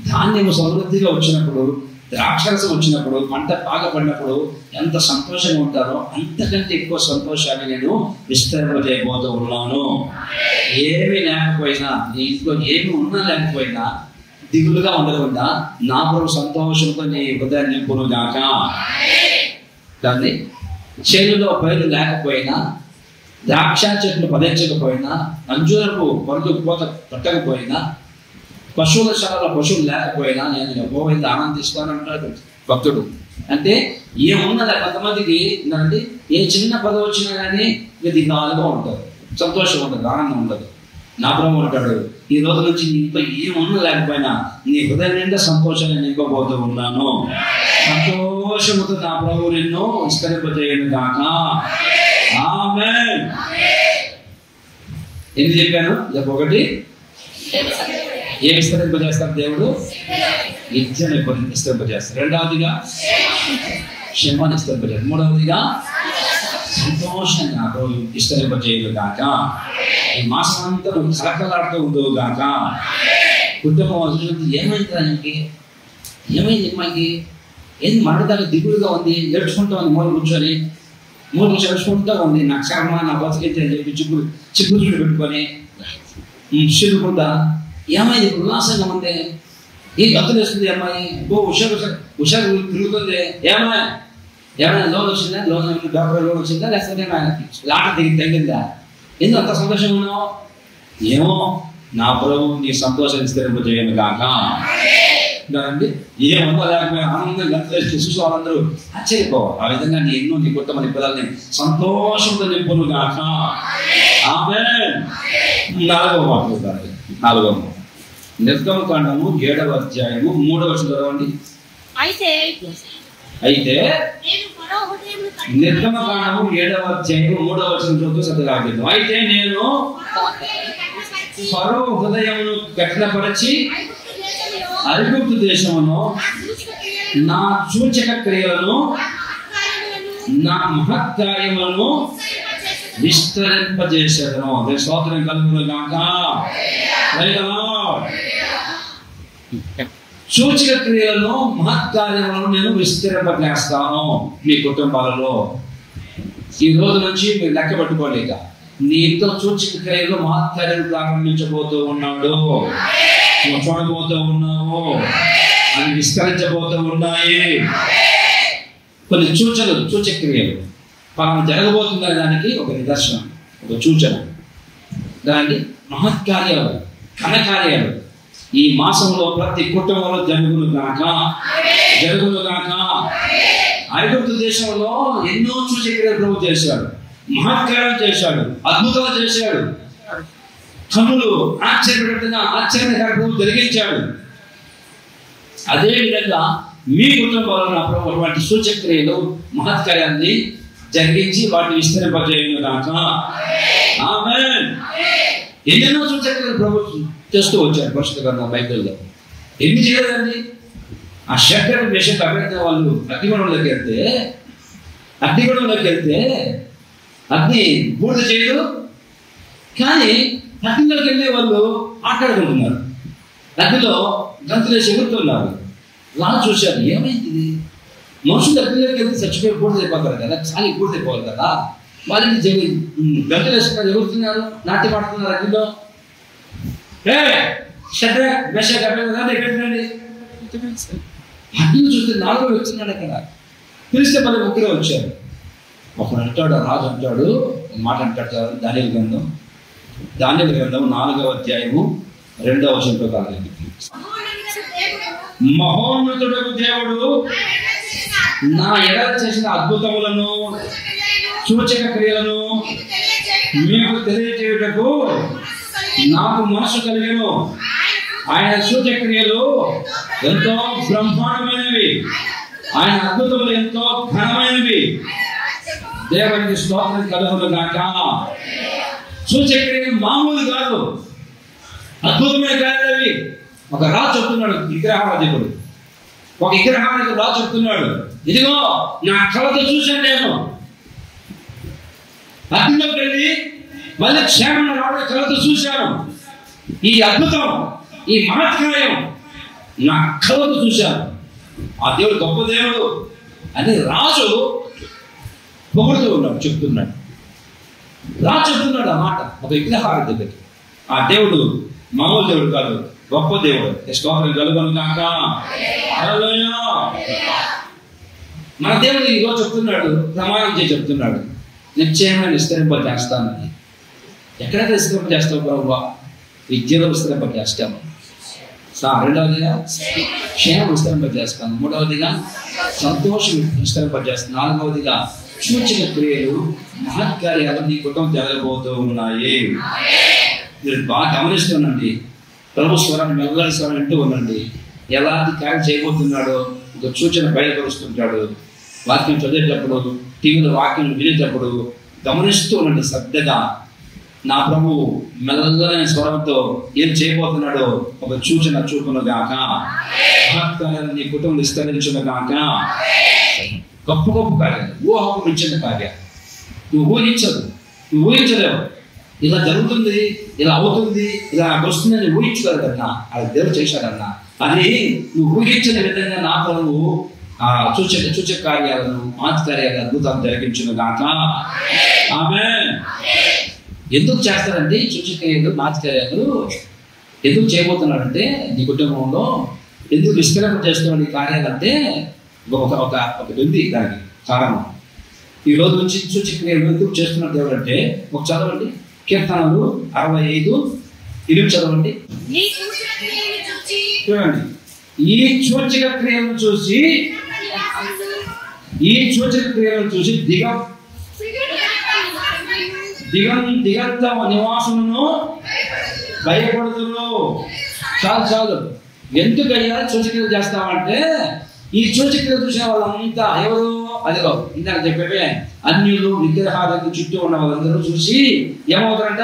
ధాన్యము సమృద్ధిగా వచ్చినప్పుడు, ద్రాక్షరసం వచ్చినప్పుడు, పంట బాగా పడినప్పుడు ఎంత సంతోషంగా ఉంటారో అంతకంటే ఎక్కువ సంతోషాన్ని నేను విస్తరింపజేయబోతూ ఉన్నాను. ఏమీ లేకపోయినా, నీ ఇంట్లో ఏమి ఉన్నా లేకపోయినా దిగులుగా ఉండకుండా నా ప్రభు సంతోషంతో నీ హృదయాన్ని నింపును గాక. కానీ చేనులో పైరు లేకపోయినా, ద్రాక్ష చెట్లు ఫలించకపోయినా, అంజూరపు పరులు కోత పట్టకపోయినా, పశువుల శాలలో పశువులు లేకపోయినా నేను యెహోవాను ఆనందిస్తానంటాడు భక్తుడు. అంటే ఏమున్నది కొంతమందికి ఏంటంటే ఏ చిన్న పదవి వచ్చినా కానీ దిగాలుగా ఉంటారు, సంతోషం ఉంటుంది, ఆనందం ఉండదు. నా ప్రభు అంటాడు, ఈ రోజు నుంచి నీతో ఏమున్నా లేకపోయినా నీ హృదయం నిండా సంతోషాన్ని నింపబోతూ ఉన్నాను. సంతోషముతో నా ప్రభు నిన్ను విస్తరింపజేయను గాక. ఆమేన్. ఎందుకు చెప్పాను? ఒకటి, ఏ విస్తరింపజేస్తారు దేవుడు? విద్యను విస్తరింపజేస్తారు. రెండవదిగా క్షేమాన్ని విస్తరింపజేస్తారు. మూడవదిగా సంతోషాన్ని నా ప్రభు విస్తరింపజేయను గాక. ఈ మాసం అంతా నువ్వు కలకలాడుతూ ఉండవు గాక. కుటుంబం ఏమైంది దానికి? ఏమైంది అమ్మాయికి? ఏంది మరణదానికి దిగులుగా ఉంది, ఏడ్చుకుంటా ఉంది, మూల కూర్చొని ఏడ్చుకుంటూ ఉంది. నా కర్మ, నా బతికితే అని చెప్పి చిక్కులు పెట్టుకొని చిరుకుంటా ఏమైంది? ఇప్పుడు ఉల్లాసంగా ఉంది, ఏం గతులు వేస్తుంది అమ్మాయి, హుషారు తిరుగుతుంది. ఏమైనా లోన్ వచ్చిందా? డాక్టర్ లోన్ వచ్చిందా? లేకపోతే లాట తగ్గిందా? ఎందుకు అంత సంతోషంగా ఉన్నావు? ఏమో నా ప్రభు నీ సంతోషం విస్తరింపజేయను గాక. అండి ఏమన్నా లేకపోయినా ఆనందంగా గంటలేసి చూసి వాళ్ళందరూ ఆశ్చర్యపోవాలి. ఆ విధంగా నీ ఎన్నో నీ కుటుంబ పిల్లల్ని సంతోషంతో నింపును గాక. ఆమేన్. 4వ మాట, 4వ నిర్గమకాండము 7వ అధ్యాయము 3వ వచనం చదవండి. అయితే నిర్గమకాండము 7వ అధ్యాయము 3వ వచనంతో చదవగలను. అయితే నేను ఫరో హృదయమును కఠినపరచి ఐగుప్తు దేశమును నా సూచక క్రియలను, నా మహత్కార్యములను విస్తరింపజేసేదను. స్తోత్రం కలుగును గాక. సూచక క్రియలను మహత్కార్యములను నేను విస్తరింపజేస్తాను మీ కుటుంబాలలో. ఈ రోజు నుంచి మీరు లెక్క పెట్టుకోలేక నీ ఇంట్లో సూచక క్రియలు మహత్కార్యం ప్రారంభించబోతూ ఉన్నాడు. నువ్వు చూడబోతూ ఉన్నావు, అవి విస్తరించబోతూ ఉన్నాయి. కొన్ని సూచక క్రియలు మనం జరగబోతుందనే దానికి ఒక నిదర్శనం, ఒక సూచన. దానికి మహత్కార్యాలు, ఘనకార్యాలు ఈ మాసంలో ప్రతి కుటుంబంలో జరుగును గాక. ఐగుప్తు దేశంలో ఎన్నో సూచక్రియలు ప్రభు చేశాడు, మహత్కార్యం చేశాడు, అద్భుతాలు చేశాడు, కన్నులు ఆశ్చర్యకరంగా ప్రభు జరిగించాడు. అదే విధంగా మీ కుటుంబంలో అటువంటి సూచక్రియలు మహత్కార్యాన్ని జరిగించి వాటిని విస్తరింపజేయను గాక. ఆమేన్. ఎన్నెన్నో సూచక్రియలు ప్రభు చేస్తూ వచ్చారు పరిశుద్ధ గ్రంథం బైబిల్లో. ఎన్ని చేయలేదండి? ఆ శక్తి వేషకు అభ్యర్థి వాళ్ళు అగ్నిగుణంలోకి వెళ్తే అగ్ని బూడిద చేయదు, కానీ అగ్నిలోకి వెళ్ళే వాళ్ళు ఆటాడుకుంటున్నారు, అగ్నిలో గంతులేసి ఎగురుతున్నారు. రాజు చూశారు, ఏమైంది ఇది? మనుషులు అగ్నిలోకి వెళ్తే చచ్చిపోయి బూడిదైపోతారు కదా, సాగి బూడిదైపోవాలి కదా. వాళ్ళని గంతులు వేసుకున్నారు, ఎగురుతున్నారు, నాట్యం ఆడుతున్నారు అగ్నిలో. అగ్ని చూస్తే 4 వ్యక్తున్నాడు అక్కడ. పిలిస్తే 10 ముగ్గురే వచ్చారు. ఒకడు అంటాడు, రాజు అంటాడు, మాట అంటాడు, దానియేలు గ్రంథం 4వ అధ్యాయము 2వ వచనంలో కాదు, మహోన్నతుడకు దేవుడు నా ఎడల చేసిన అద్భుతములను సూచక క్రియలను మీకు తెలియజేయుటకు నాకు మనసు కలిగెను. ఆయన సూచక క్రియలు ఎంతో బ్రహ్మాండమైనవి, ఆయన అద్భుతములు ఎంతో ఘనమైనవి. దేవునికి స్తోత్రం కలుగును గాక. సూచక క్రియలు మామూలు కాదు, అద్భుతమైన కార్యాలు. ఒక రాజు చెప్తున్నాడు, విగ్రహాధికుడు, ఒక విగ్రహాధికుడు రాజు చెప్తున్నాడు, ఇదిగో నా కళ్ళతో చూశాను, నేను అగ్నిలోకి వెళ్ళి మళ్ళీ క్షేమంగా రావడం కళ్ళతో చూశాను. ఈ అద్భుతం, ఈ మహత్కార్యం నా కళ్ళతో చూశాను. ఆ దేవుడు గొప్ప దేవుడు అని రాజు పొగుడుతూ ఉన్నాడు, చెప్తున్నాడు. రాజు చెప్తున్నాడు ఆ మాట ఒక విగ్రహాధికుడికి. ఆ దేవుడు మామూలు దేవుడు కాదు, గొప్ప దేవుడు. స్తోత్రం కలుగును గాక. హల్లెలూయా. మన దేవుడు ఈరోజు చెప్తున్నాడు, ప్రమాణం చేసి చెప్తున్నాడు, నిశ్చయమైన విస్తరింపజేస్తానని. ఎక్కడైతే విస్తరింపజేస్తావు ప్రభువా? విద్యలో విస్తరింపజేస్తాము. రెండవదిగా క్షేమం విస్తరింపజేస్తాను. మూడవదిగా సంతోషం విస్తరింపజేస్తాను. నాలుగవదిగా సూచక క్రియలు మహత్కార్యాలు నీ కుటుంబం జరగబోతూ ఉన్నాయి. మీరు బాగా గమనిస్తుండండి, ప్రభు స్వరాన్ని మెల్లటి స్వరం వింటూ ఉండండి. ఎలాంటి కార్యం చేయబోతున్నాడో ఒక సూచన బయలుపరుస్తుంటాడు. వాక్యం చదివేటప్పుడు, టీవీలో వాక్యం వినేటప్పుడు గమనిస్తూ ఉండండి శ్రద్ధగా. నా ప్రభు మెల్లైన స్వరంతో ఏం చేయబోతున్నాడో ఒక సూచన చూపును గాక. మహత్కార్యాలు నీ కుటుంబం విస్తరించును గాక. గొప్ప గొప్ప కార్యాలు, ఊహకు మించిన కార్యాలు. నువ్వు ఊహించలేవు. ఇలా జరుగుతుంది, ఇలా అవుతుంది, ఇలా వస్తుందని ఊహించగలదన్నా, అది దేవుడు చేశాడన్నా. అది నువ్వు ఊహించిన విధంగా నా ప్రభు ఆ సూచక కార్యాలను, మహత్కార్యాలను, అద్భుతాలు జరిగించును గాక. ఆమేన్. ఎందుకు చేస్తారండి సూచక్రియలు, మహత్కార్యాలు? ఎందుకు చేయబోతున్నాడంటే నీ కుటుంబంలో ఎందుకు విస్తరణ చేస్తున్నాడు ఈ కార్యాలంటే ఒకటి ఉంది దానికి కారణం. ఈ రోజు నుంచి సూచక్రియలు ఎందుకు చేస్తున్న దేవుడు అంటే, ఒక చదవండి, కీర్తనలు 65:8 చదవండి. చూడండి, ఈ సూచక క్రియలను చూసి దిగంత నివాసులను భయపడుతున్నారు. చాలు. ఎందుకయ్యా సూచక్రియలు చేస్తామంటే, ఈ సూచక్రియలు చూసిన వాళ్ళంతా ఎవరు? అదిగో ఇందాక చెప్పే అన్యులు, విగ్రహాలకు చుట్టూ ఉన్న వాళ్ళందరూ చూసి ఏమవుతారంట?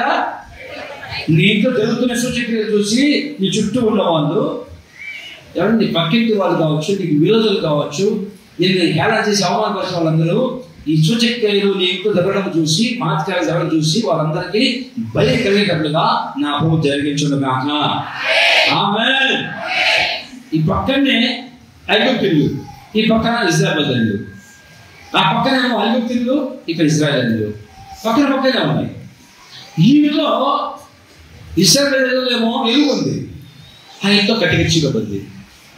నీ ఇంట్లో జరుగుతున్న సూచక్రియలు చూసి నీ చుట్టూ ఉన్న వాళ్ళు, ఎవరు నీ పక్కింటి వాళ్ళు కావచ్చు, నీకు విరోధులు కావచ్చు, నేను హేళన చేసి అవమానపరిచిన వాళ్ళందరూ ఈ సూచక్రియలు నీ ఇంట్లో జరగడం చూసి, మాత్కాలు జరగడం చూసి వాళ్ళందరికీ భయం కలిగేటట్లుగా నా ప్రభు జరిగించుగాక. ఆమేన్. ఈ పక్కనే ఐగుప్తీయులు, ఈ పక్కన ఇశ్రాయేలీయులు, ఆ పక్కనేమో ఐగుప్తీయులు, ఇక్కడ ఇశ్రాయేలీయులు పక్కన పక్కనే ఉన్నాయి. ఈలో ఇశ్రాయేలీయులేమో వెలుగు ఉంది, ఆ ఇంట్లో కటిక చీకటి ఉంది.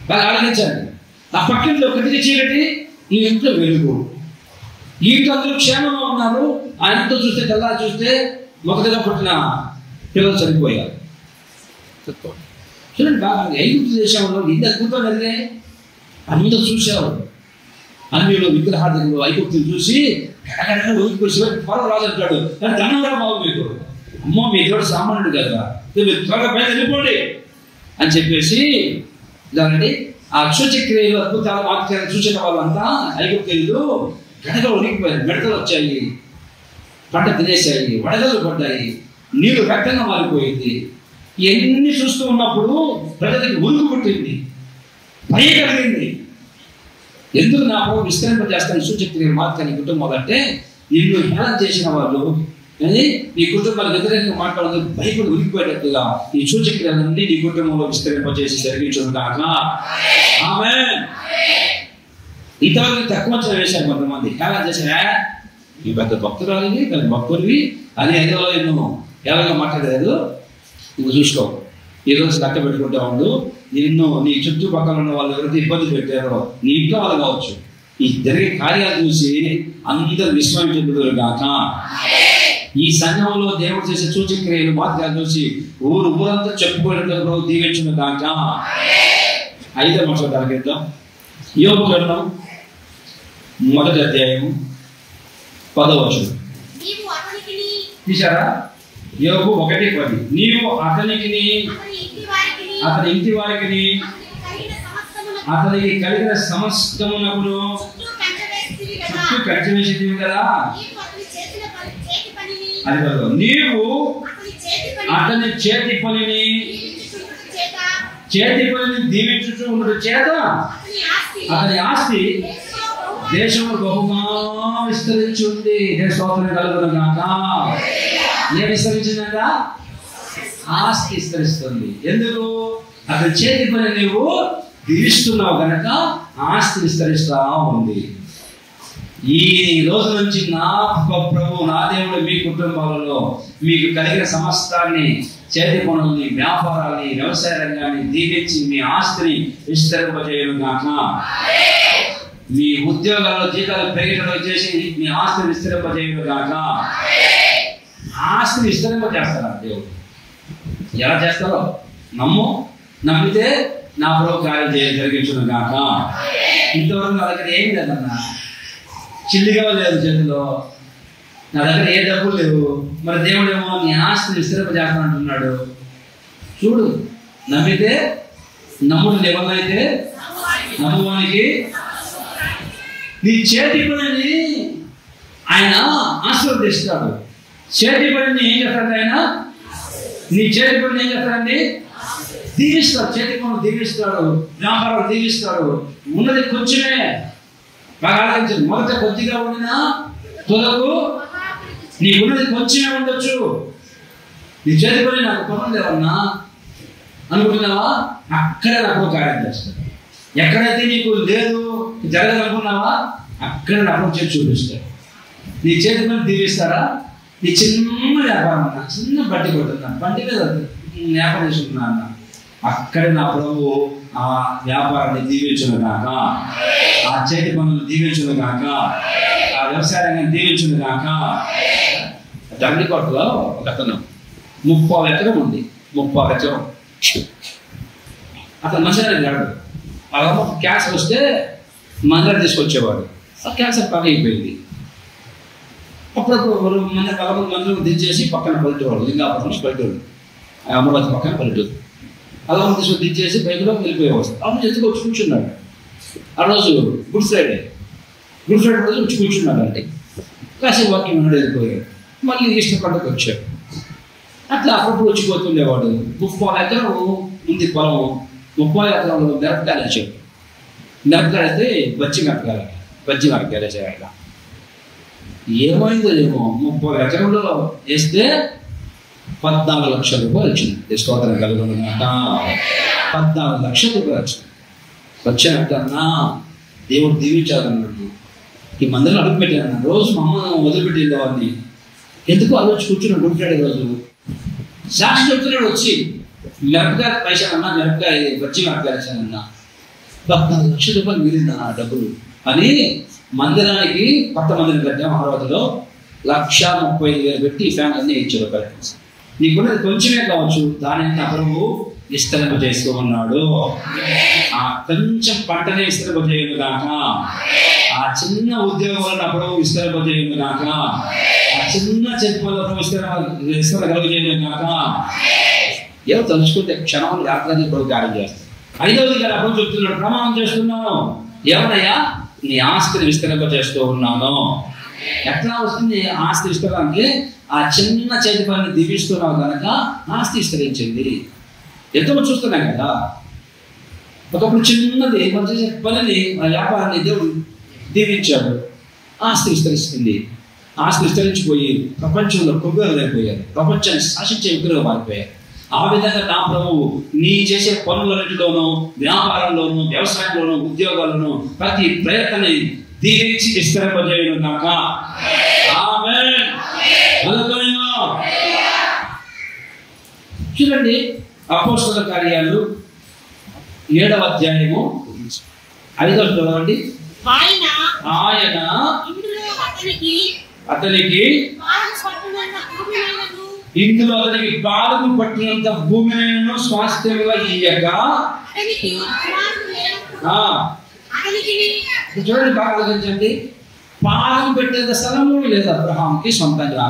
బాగా ఆలోచించండి. ఆ పక్కింట్లో కటిక చీకటి, ఈ ఇంట్లో వెలుగు. ఈ ఇంట్లో అందరూ క్షేమంగా ఉన్నారు. ఆ ఇంట్లో చూస్తే తెల్లా చూస్తే మొదటిగా పుట్టిన పిల్లలు చనిపోయారు. చూడండి బాగా, ఐగుప్తు దేశంలో ఇన్ని అద్భుతం జరిగాయి. అందరూ చూశారు. అన్నిలో విగ్రహార్థకులు ఐగుప్తులు చూసి పొరవ రాజు అంటాడు, ధనంగా బాబు మీకు, అమ్మో మీ దేవుడు సామాన్యుడు కదా, మీరు త్వరగా బయట వెళ్ళిపోండి అని చెప్పేసి దానిని ఆ సూచక్రియలు అద్భుతాలు వాక్యాలు చూసిన వాళ్ళంతా ఐగుప్తీయులు గడగలు ఉనికిపోయారు. మిడతలు వచ్చాయి, పంట తినేసాయి, వడగలు పడ్డాయి, నీరు రక్తంగా మారిపోయింది. ఇవన్నీ చూస్తూ ఉన్నప్పుడు ప్రజలకు ఉరుకు పుట్టింది, భయం కలిగింది. ఎందుకు నా ప్రభు విస్తరింపజేస్తాను సూచక్రియలు మార్గాన్ని కుటుంబాలు అంటే, నిన్ను హేళన చేసిన వాళ్ళు నీ కుటుంబాలకు వ్యతిరేకంగా మాట్లాడదు భయపడి ఉరికిపోయేటట్టుగా ఈ సూచక్రియలన్నీ నీ కుటుంబంలో విస్తరింపజేసి జరిగించదు కాక. ఆమేన్. ఇంతవరకు తక్కువ అంచనా వేశారు కొంతమంది, హేళన చేశారా ఈ పెద్ద భక్తురాలివి, పెద్ద భక్తుడివి అని ఏదో ఎన్నో హేళనగా మాట్లాడలేదు. నువ్వు చూసుకో, ఈరోజు లెక్క పెట్టుకుంటా ఉండు. నిన్ను నీ చుట్టుపక్కల ఉన్న వాళ్ళు ఎవరైతే ఇబ్బంది పెట్టారో నీ ఇంట్లో వాళ్ళు కావచ్చు, ఈ జరిగే కార్యాలు చూసి అందరూ విశ్వసించుదురు గాక. ఈ సంఘంలో దేవుడు చేసే సూచక్రియలు మాత్రం చూసి ఊరంతా చెప్పుకునేటప్పుడు దీవించును గాక. 5వ వచనం తరగతిద్దాం. యోబు గ్రంథం 1వ అధ్యాయము 10వ వచనం తీశారా? యోబు 1:10. నీవు అతనికి అతని ఇంటి వారికి అతనికి కలిగిన సమస్తమునకును చుట్టూ కంచె వేసేది కదా. అది కాదు, నీవు అతని చేతి పనిని దీవించుచు ఉండడు చేత అతని ఆస్తి దేశంలో బహుగా విస్తరించుంది. స్తోత్రం కలుగును గాక. ఏ విస్తరించిందంట? ఆస్తి విస్తరిస్తుంది. ఎందుకు? అతని చేతి పని నీవు దీవిస్తున్నావు కనుక ఆస్తి విస్తరిస్తా ఉంది. ఈ రోజు నుంచి నా ప్రభు నా దేవుడు మీ కుటుంబాలలో మీకు కలిగిన సమస్తాన్ని, చేతి పనుల్ని, వ్యాపారాన్ని, వ్యవసాయ రంగాన్ని దీవించి మీ ఆస్తిని విస్తరింపజేయను గాక. మీ ఉద్యోగాల్లో జీతాలు పెరిగేటట్లు చేసి మీ ఆస్తిని విస్తరింపజేయను గాక. ఆస్తిని విస్తరింపజేస్తారా దేవుడు? ఎలా చేస్తారో నమ్మితే నా ప్రభు కార్యం జరిగించును గాక. ఇంతవరకు నా దగ్గర ఏం లేదన్నా, చిల్లిగా లేదు చేతిలో, నా దగ్గర ఏ డబ్బులు లేవు, మరి దేవుడేమో నీ ఆస్తిని విస్తరింపజేస్తానంటున్నాడు. చూడు, నమ్మితే నమ్ముడు ఎవరినైతే నమ్మువానికి నీ చేతి పనిని ఆయన ఆశీర్వదిస్తాడు. చేతి పనిని ఏం చేస్తాడు ఆయన? నీ చేతి పనిని ఏం చేస్తాడండి? దీవిస్తాడు. చేతి పనులు దీవిస్తాడు, వ్యాపారాలు దీవిస్తాడు. ఉన్నది కొంచెమే, బాగా ఆలోచించండి. మొదట కొద్దిగా ఉండినా తొలకు నీకున్నది కొంచెమే ఉండొచ్చు. నీ చేతి పని నాకు పనులు లేవన్నా అనుకుంటున్నావా? అక్కడే నాకు కార్యం చేస్తాడు. ఎక్కడైతే నీకు లేదు జరగాలనుకున్నావా అక్కడ నాకు చేసి చూపిస్తాడు. నీ చేతి పని దీవిస్తారా? నీ చిన్న వ్యాపారం అన్నా, చిన్న బట్టి కొట్టున్నా, బండి మీద వ్యాపారం చేసుకుంటున్నా అన్న, అక్కడే నా ప్రభు ఆ వ్యాపారాన్ని దీవించును గాక, ఆ చేతి పనులు దీవించును గాక, ఆ వ్యవసాయాన్ని దీవించును గాక. దండికోటలో ఒక అతను 30 ఎకరం ఉంది. 30 ఎకరం. అతను మంచిగా గాడు. అలా క్యాన్సర్ వస్తే మందిరం తీసుకొచ్చేవాడు. ఆ క్యాన్సర్ బాగా అయిపోయింది. అప్పుడప్పుడు మందిరం దించేసి పక్కన పల్లెటూరు, లింగాపురం పల్లెటూరు, అమరావతి పక్కన పల్లెటూరు, అలా తీసుకొని దించేసి బైక్లో వెళ్ళిపోయేవాడు. అప్పుడు ఎందుకు వచ్చి కూర్చున్నాడు. ఆ రోజు గుడ్ ఫ్రైడే రోజు వచ్చి కూర్చున్నాడు. అంటే కాసేపు వాక్యం ఉన్నాడు, వెళ్ళిపోయాడు. మళ్ళీ ఈస్టర్ పండుగకు వచ్చాడు. అట్లా అప్పుడప్పుడు వచ్చిపోతుండేవాడు. 30 ఎకరం ఉంది పొలం. 30 ఎకరంలో మిరపకాయలు వచ్చాడు. మిరపకాయలు అయితే బజ్జి మిరపకాయలు వేసాడు. ఏమైందో ఏమో 30 ఎకరంలో వేస్తే 14 లక్షల రూపాయలు వచ్చింది. స్తోత్రం కలుగునుగాక. 14 లక్షల రూపాయలు వచ్చింది. వచ్చాకన్నా దేవుడు దీవించాలన్నాడు. ఈ మందిరంలో అడుగు పెట్టాను. రోజు మా అమ్మ వదిలిపెట్టింది వాడిని. ఎందుకు ఆలోచి కూర్చుని గుడికాడే రోజు సాక్షి చెప్తున్నాడు. వచ్చి మిరపకాయ పైసలన్నా, మిరపకాయ వచ్చి మిరపకాయ వేసానన్నా 14 లక్షల రూపాయలు మిగిలింది ఆ డబ్బులు అని మందిరానికి కొత్త మందిరం కట్టాం. అమరావతిలో 1,35,000 పెట్టి ఫ్యాన్ అన్నీ ఇచ్చారు. నీకున్నది కొంచెమే కావచ్చు, దానిని నా ప్రభువు విస్తరింపజేస్తూ ఉన్నాడు. ఆ కొంచెం పంటనే విస్తరింపజేయను కాక, ఆ చిన్న ఉద్యోగం నా ప్రభువు విస్తరింపజేయను కాక, ఆ చిన్న చెప్పుల విస్తరగలిగేయను కాక. ఏదో తలుచుకుంటే క్షణం యాత్ర ప్రభు కార్యం చేస్తాను. 5వది కదా ప్రభు చెప్తున్నాడు, ప్రమాణం చేస్తున్నాను. ఏమనయ్యా? నీ ఆస్తిని విస్తరింపజేస్తూ ఉన్నాను. ఎట్లా వస్తుంది ఆస్తి విస్తరానికి? ఆ చిన్న చేతి పనిని దీవిస్తున్నావు కనుక ఆస్తి విస్తరించింది. ఎంతో చూస్తున్నాం కదా. ఒకప్పుడు చిన్నది మనం చేసే పనిని, వ్యాపారాన్ని దేవుడు దీవించాడు, ఆస్తి విస్తరిస్తుంది. ఆస్తి విస్తరించిపోయి ప్రపంచంలో కుబేరులైపోయారు, ప్రపంచాన్ని శాసించే విగ్రహం మారిపోయారు. ఆ విధంగా నా ప్రభువు నీ చేసే పనులన్నింటిలోనూ, వ్యాపారంలోనూ, వ్యవసాయంలోనూ, ఉద్యోగాల్లోనూ ప్రతి ప్రయత్నాన్ని దీవించి విస్తరింపజేయను కాక. ఆమేన్. హల్లెలూయా. చూడండి అపోస్తలుల కార్యాలు 7వ అధ్యాయము 5వ చదవండి. ఆయన అతనికి ఇందులో అతనికి పాదము పట్టినంత భూమిని స్వాస్థ్యంగా ఇయ్యక, చూడండి బాగా ఆలోచించండి, పాదం పెట్టేంత స్థలము లేదు అబ్రహాంకి సొంతంగా.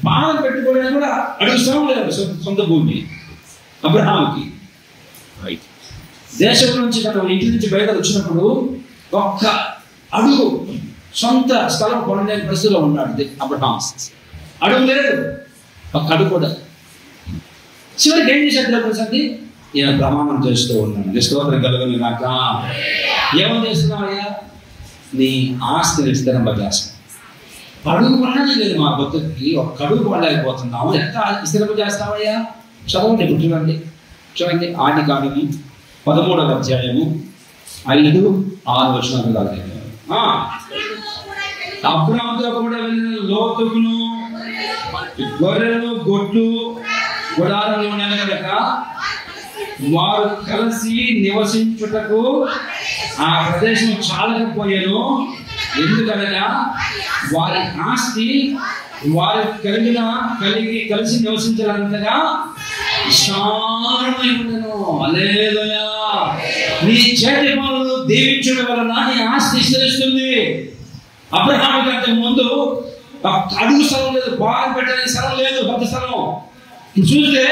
పాదం పెట్టుకోవడానికి కూడా అడుగు స్థలం లేదు, సొంత భూమి అబ్రహాంకి. దేశం నుంచి తన ఇంటి నుంచి బయట వచ్చినప్పుడు ఒక్క అడుగు సొంత స్థలం కొనలేని పరిస్థితిలో ఉన్నాడు అబ్రహాం. అడుగు లేదు, ఒక్క అడుగు కూడా. చివరికి ఏం చేసేది తెలుసండి? నేను ప్రమాణం చేస్తూ ఉన్నాను. స్తోత్రం కలుగును గాక. ఏమని చేస్తున్నావయ్యా? నీ ఆస్తిని విస్తరింపజేస్తాను. అడుగు కొన్నది లేదు మా బతుకి, ఒక్క అడుగు కొనలేకపోతున్నాము. ఎంత విస్తరింపజేస్తావయ్యా? చదవండి, చూడండి చూడండి. ఆదికాండము 13వ అధ్యాయము 5-6 వచనాలు. అబ్రాహాముతో కూడా వెళ్ళిన లోతుకును గొర్రెలు గొడ్లు గుడారంలో ఉన్నాయి కనుక వారు కలిసి నివసించుటకు ఆ ప్రదేశం చాలకపోయాను. ఎందుకనగా వారి ఆస్తి వారి కలిసి నివసించాలంతగా విశాలమై ఉండను. హల్లెలూయా. నీ చేతి పనులు దీవించడం వలన నీ ఆస్తి విస్తరిస్తుంది. అబ్రహాము కంటే ముందు అడుగు స్థలం లేదు, బాగా పెట్టడానికి స్థలం లేదు, పెద్ద స్థలం. చూస్తే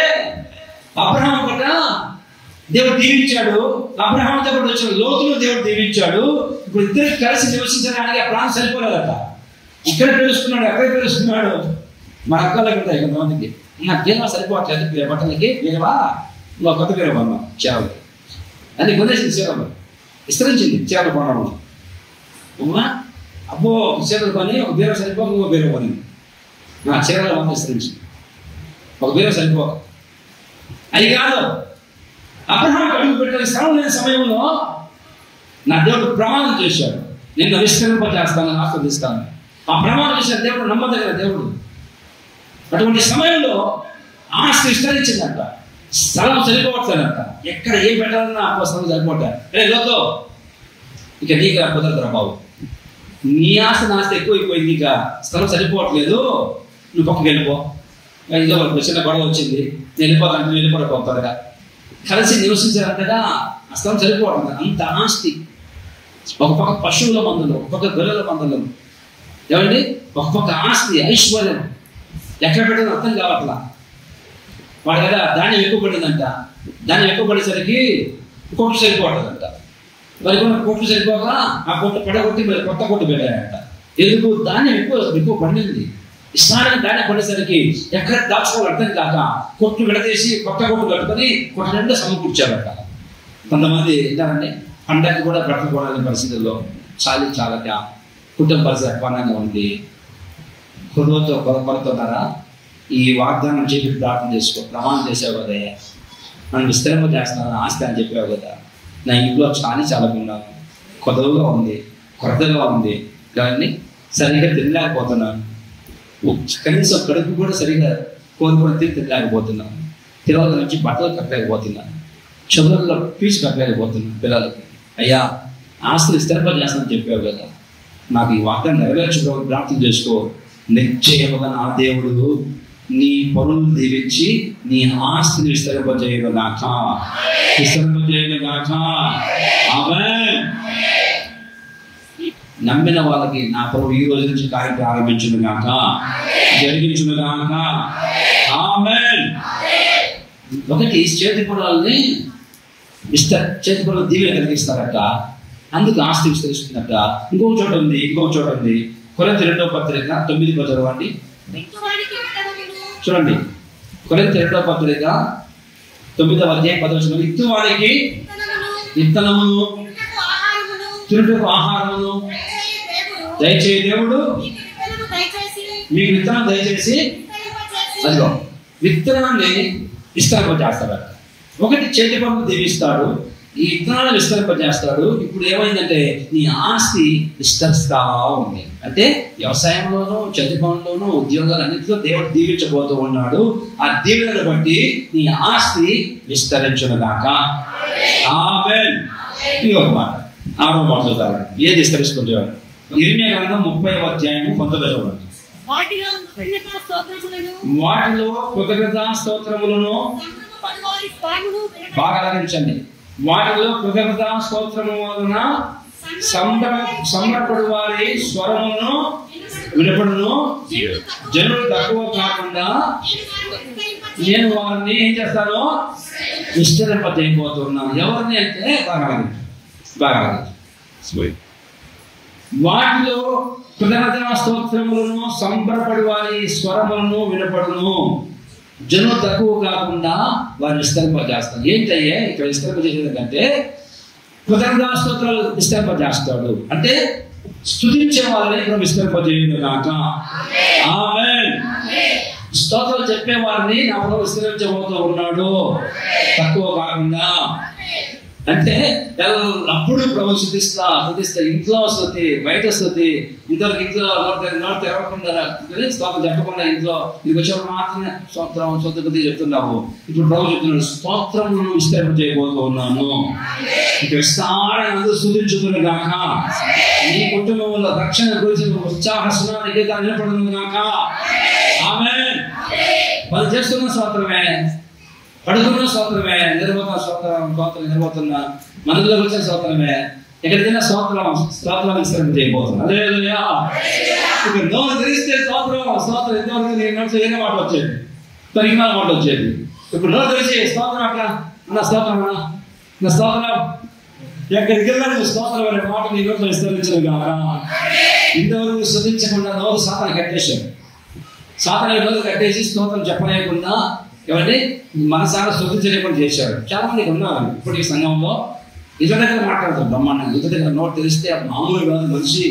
అబ్రహాము పట్ల దేవుడు దీవించాడు. అబ్రహాముతో పాటు వచ్చిన లోతును దేవుడు దీవించాడు. ఇప్పుడు ఇద్దరు కలిసి నివసించడానికి ఆ ప్రాణం సరిపోలేదట. ఇక్కడ పిలుస్తున్నాడు, ఎక్కడ పిలుస్తున్నాడు? మన అక్కలకి ఉంటాయి కొంతమందికి. నాకు జీవనం సరిపోవట్లేదు బట్టలకి, వేరేవా ఇంకో కొత్త పేరు కొన్నాం చేపలకి. అది కొనేసింది చీరలు, విస్తరించింది చీరలు కొనడం. అబ్బో చీరలు కొని ఒక బీర సరిపో, ఇంకో బీర కొనింది. నా చీరలు విస్తరించింది, ఒక బీర సరిపో. అది కాదు, అబ్రహాం అడుగు పెట్టిన స్థలం లేని సమయంలో నా దేవుడు ప్రమాణం చేశాడు, నిన్ను విస్తరింపజేస్తానని ఆస్వాదిస్తాను. ఆ ప్రమాణం చేసిన దేవుడు నమ్మదగిన దేవుడు. అటువంటి సమయంలో ఆస్తి విస్తరించిందంట, స్థలం సరిపోవట్లేదంట. ఎక్కడ ఏం పెట్టాలన్నా ఆ స్థలం సరిపోతాయి. లోతో ఇక నీకు కుదరదురా బాబు, నీ ఆస్తి నా ఆస్తి ఎక్కువైపోయింది, ఇక స్థలం సరిపోవట్లేదు, నువ్వు పక్కకి వెళ్ళిపో. ఇదో చిన్న గొడవ వచ్చింది, నేను వెళ్ళిపోతాను, నువ్వు వెళ్ళిపోతావుగా. కలిసి నివసించారంతగా ఆ స్థలం సరిపోవడం. అంత ఆస్తి. ఒక పక్క పశువుల మందులు, ఒక పక్క గొర్రెల మందులు, ఏమండి, ఒక పక్క ఆస్తి ఐశ్వర్యం. ఎక్కడ పెట్టడం అర్థం కావట్లా. వాడి కదా ధాన్యం ఎక్కువ పడిందంట, ధాన్యం ఎక్కువ పడేసరికి కొట్టు సరిపోతుందంట. మరి కొన్ని కొట్లు సరిపోక ఆ కొట్టు పడగొట్టి మరి కొత్త కొట్టు పెట్టారంట. ఎందుకు? ధాన్యం ఎక్కువ పండింది. ఇష్టానికి ధాన్యం పడేసరికి ఎక్కడ దాచుకోవాలి అర్థం కాక కొట్టు విడదీసి కొత్త కొట్టు కట్టుకొని కొట్టు నిండా సమకూర్చారట. కొంతమంది ఏంటంటే పండగకి కూడా బట్టలు కొనాలని పరిస్థితుల్లో చాలక కుటుంబ పరిస్థితి అధ్వానంగా ఉంది. హృదయంతో కొరకొడుతున్నారా? ఈ వాగ్దానం చేసి ప్రార్థన చేసుకో. ప్రమాణం చేసావు కదా, మనం విస్తరింప చేస్తున్నాను ఆస్తి అని చెప్పావు కదా, నా ఇంట్లో చాలా ఉన్నాను, కొదవగా ఉంది, కొరతగా ఉంది, కానీ సరిగ్గా తినలేకపోతున్నాను, కనీసం కడుపు కూడా సరిగ్గా కోరుకుని తినలేకపోతున్నాను, పిల్లల నుంచి బట్టలు కట్టలేకపోతున్నాను, చదువుల్లో ఫీజు కట్టలేకపోతున్నాను పిల్లలకి. అయ్యా ఆస్తిని స్థిరప చేస్తానని చెప్పావు కదా, నాకు ఈ వాగ్దానం నెరవేర్చుకోవాలి ప్రార్థన చేసుకో. నిశ్చయముగా నా దేవుడు నీ పనులు దీవించి నీ ఆస్తిని విస్తరింపజేయగాక. ఆమేన్. నమ్మిన వాళ్ళకి నా ప్రభు ఈ రోజు నుంచి కార్యం ప్రారంభించును గాక, జరిగించును గాక. ఆమేన్. ఒకటి చేతి పొలాలని చేతి పొలాలు దీవెన కలిగిస్తారట, అందుకు ఆస్తి విస్తరిస్తుందట. ఇంకొక చోట ఉంది కొరింథీ 2వ పత్రిక 9 చదవండి. చూడండి, కొరింథీ 2వ పత్రిక 9వ అధ్యాయం 10వ వచనం. ఇత్తువానికి విత్తనమును తినుటకు ఆహారమును దయచేయ దేవుడు మీకు విత్తనం దయచేసి, అదిగో విత్తనాన్ని విస్తరింపజేస్తాడు. ఒకటి చేతి పనులు దీవిస్తాడు, ఈ విత్తనాలను విస్తరింపజేస్తాడు. ఇప్పుడు ఏమైందంటే నీ ఆస్తి విస్తరిస్తా ఉంది. అంటే వ్యవసాయంలోనూ, చేతి పనుల్లోనూ, ఉద్యోగాలు అన్నింటిలో దేవుడు దీవించబోతూ ఉన్నాడు. ఆ దీవెనను బట్టి నీ ఆస్తి విస్తరించును గాక. ఆమేన్. ఇంకొక మాట, 6వ మాట చదువుతారు. ఏది విస్తరించుకుంటారు? ఇర్మియా గ్రంథం 30వ అధ్యాయం 19వ చదవండి. వాటిలో కృతజ్ఞతా స్తోత్రములను బాగా ఆలకించండి. వాటిలో కృతజ్ఞతా స్తోత్రము వలన సంబరపడు వారి స్వరమును వినపడును. జనులు తక్కువ కాకుండా నేను వారిని ఏం చేస్తాను? విస్తరింపజేయబోతున్నాను. ఎవరిని అంటే బాగా వాటిలో కృతజ్ఞతా స్తోత్రములను సంబరపడి వారి స్వరములను వినపడును. జనులు తక్కువ కాకుండా వారిని విస్తరింపజేస్తాను. ఏంటయ్యే ఇక్కడ విస్తరింపజేసేదంటే కృతజ్ఞతా స్తోత్రాలు విస్తరింపజేస్తాడు అంటే స్తుతించే వాళ్ళని ఇక్కడ విస్తరింపజేయును గాక. ఆమేన్. స్తోత్రాలు చెప్పే వారిని నా ప్రభు విస్తరించబోతూ ఉన్నాడు తక్కువ కాకుండా. అంటే అప్పుడు ప్రభు స్తుతిస్తా ఇంట్లో స్తుతి, బయట స్తుతి, ఇంట్లో నోరు తెరవకుండా స్తోత్రం చెప్పకుండా ఇంట్లో ఇది వచ్చేప్పుడు మాత్రమే స్తోత్రం చెప్తున్నావు. ఇప్పుడు ప్రభు చెప్తున్నాడు స్తోత్రం విస్తరింపజేయబోతూ ఉన్నాను. అందరూ స్తుతించుతున్న గాక. నీ కుటుంబంలో రక్షణ గురించి ఉత్సాహ సునానికి నిలబడును గాక. ఆమేన్. వాళ్ళు చేస్తున్న స్తోత్రమే, పడుకున్న స్తోత్రమే, నిలబోతున్నా మనలో వచ్చిన స్తోత్రమే, ఎక్కడికైనా స్తోత్రం విస్తరింపజేయబోతున్నా. హల్లెలూయా. ఇక నోరు తెరిస్తే స్తోత్రం ఎంతవరకు నేను నోట్స్ ఏదో మాట వచ్చేది, తరిగిన మాట వచ్చేది. ఇప్పుడు నోరు తెరిచి స్తోత్రం అట్లా నా స్తోత్రం ఎక్కడికి వెళ్ళాలి స్తోత్రం అనే మాట నీ నోట్లో విస్తరించదు కాక. ఇంతవరకు స్తుతించకుండా నోరు సాధన కట్టేశాడు. సాధన నోరు కట్టేసి స్తోత్రం చెప్పలేకుండా ఏమంటే మనసారా స్తుతించలేకుండా చేశాడు. చాలా మందికి ఉన్నారు ఇప్పుడు ఈ సంఘంలో. ఇతర దగ్గర మాట్లాడతారు బ్రహ్మాండంగా, ఇతర దగ్గర నోట్ తెలిస్తే మామూలు కాదు మనిషి.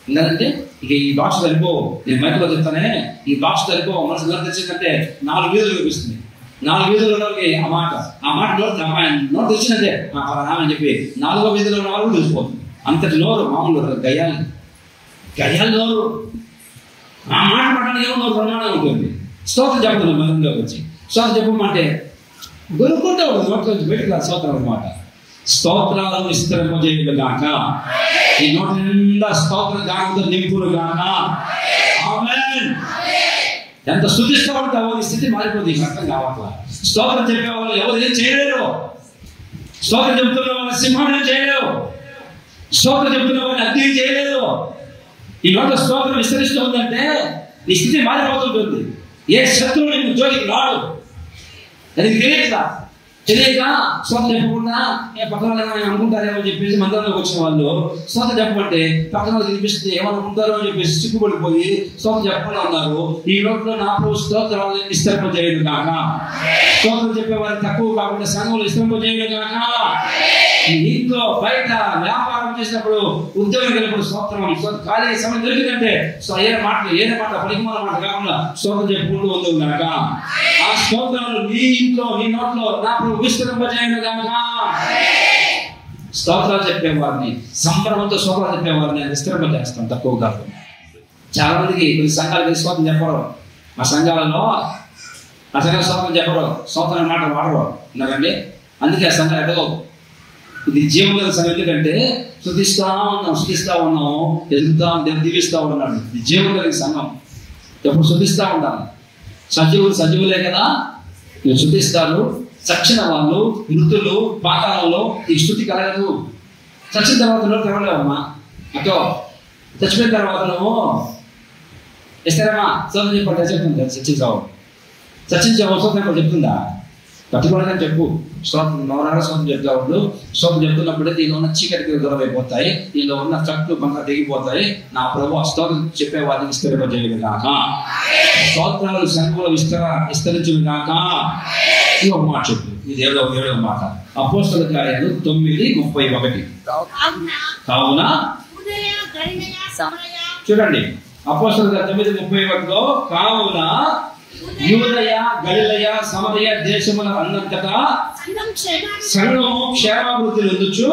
ఎందుకంటే ఇక ఈ భాష సరిపో, నేను మైకులో చెప్తానే ఈ భాష సరిపో మనసు ఎలా తెచ్చిందంటే 4 వీధులు చూపిస్తుంది. 4 వీధులలోకి ఆ మాట నోట్ తెచ్చినట్టే అని చెప్పి 4వ వీధిలో 4 తెలిసిపోతుంది. అంతటి నోరు మామూలు గయ్యాలి నోరు. ఆ మాట పట్టడానికి ఏమో నోరు ప్రమాణం ఉంటుంది. స్తోత్రం చెప్తున్నాం మందిలోకి వచ్చి స్తోత్రం చెప్పమంటే గొరుకుంటా ఉంటుంది నోట్లో బయటకు స్తోత్రం అన్నమాట. స్తోత్రాలు విస్తరింపజేయును గాక. ఈ నోటి నిండా స్తోత్ర గానంతో నింపును గాక. ఆమేన్. ఎంత స్తుతిస్తూ ఉంటావో నీ స్థితి మారిపోతుంది. అర్థం కావట్లా. స్తోత్రం చెప్పే వాళ్ళు ఎవరు ఏం చేయలేరు. స్తోత్రం చెప్తున్న వాళ్ళు సింహాన్ని చేయలేవు. స్తోత్రం చెప్తున్న వాళ్ళు అగ్ని చేయలేదు. ఈ నోట స్తోత్రం విస్తరిస్తూ ఉందంటే నీ స్థితి మారిపోతుంటుంది. ఏ శత్రువు నీకు జోలికి రాడు. అది తెలియక స్తోత్రం చెప్పకుండా పక్కన అనుకుంటారేమో చెప్పేసి మందిరంలోకి వచ్చిన వాళ్ళు స్తోత్రం చెప్పమంటే పక్కన వినిపిస్తుంది ఏమనుకుంటారో అని చెప్పేసి సిగ్గుపడిపోయి స్తోత్రం చెప్పకుండా ఉన్నారు. ఈ రోజులో నా ప్రభు స్తోత్రాలను విస్తరింపజేయును గాక. స్తోత్రం చెప్పే వారిని తక్కువ కాకుండా సంఘంలో విస్తరింపజేయును గాక. ఇంట్లో బయట వ్యాపారం చేసినప్పుడు ఉద్యోగం వెళ్ళినప్పుడు స్తోత్రం ఖాళీ సమయం దొరికిందంటే ఏ మాట పలికిమాల మాట కాకుండా స్తోత్రం చెప్పుకుంటూ ఉంది కనుక ఆ స్తోత్రాలు నీ ఇంట్లో నీ నోట్లో నా ప్రభు విస్తరింపజేయను కనుక స్తోత్రాలు చెప్పేవారిని సంబరంతో స్తోత్రాలు చెప్పేవారిని విస్తరింపజేస్తాం తక్కువ కాదు. చాలా మందికి కొన్ని సంఘాలకి స్తోత్రం చెప్పరు. ఆ సంఘాలలో స్తోత్రం చెప్పరు, స్తోత్రం మాట వాడరు ఉన్నారండి. అందుకే ఆ సంఘం ఎదగవు. ఇది జీవన సంఘం ఎందుకంటే శుద్ధిస్తా ఉన్నాం దీవిస్తా ఉన్నాడు. ఇది జీవన కలిగిన సంఘం. ఎప్పుడు శుద్ధిస్తా ఉంటాను. సజీవులే కదా మీరు శుద్ధిస్తారు. చచ్చిన వాళ్ళు మృతులు పాతాళంలో ఈ స్థుతి కలగదు. చచ్చిన తర్వాత నువ్వు తెరవలేవమ్మా. అటో చచ్చిపోయిన తర్వాత నువ్వు ఇస్తారమ్మా సోదం చెప్పండి చెప్తుందా చచ్చించావు సోదం చెప్తుందా పట్టుకోవడానికి చెప్పు. నవరాల సోదం చెప్తా ఉండు. సోదం చెప్తున్నప్పుడే దీనిలో ఉన్న చీకటికి దూరం అయిపోతాయి, దీనిలో ఉన్న చట్లు బంగా దిగిపోతాయి. నా ప్రభు స్తోత్రం చెప్పే వారిని విస్తరింపజేయదు కాక, స్తోత్రాలు సంఘంలో విస్తరించును కాక. ఇది ఒక మాట చెప్పు. ఇది ఏడవ మాట అపోస్తల కార్యాలు 9:31. కావున చూడండి అపోస్తల 9:31లో కావున యూదయ గలిలయ సమరయ దేశముల అన్నంతటా సంఘము క్షేమాభివృద్ధి పొందుచు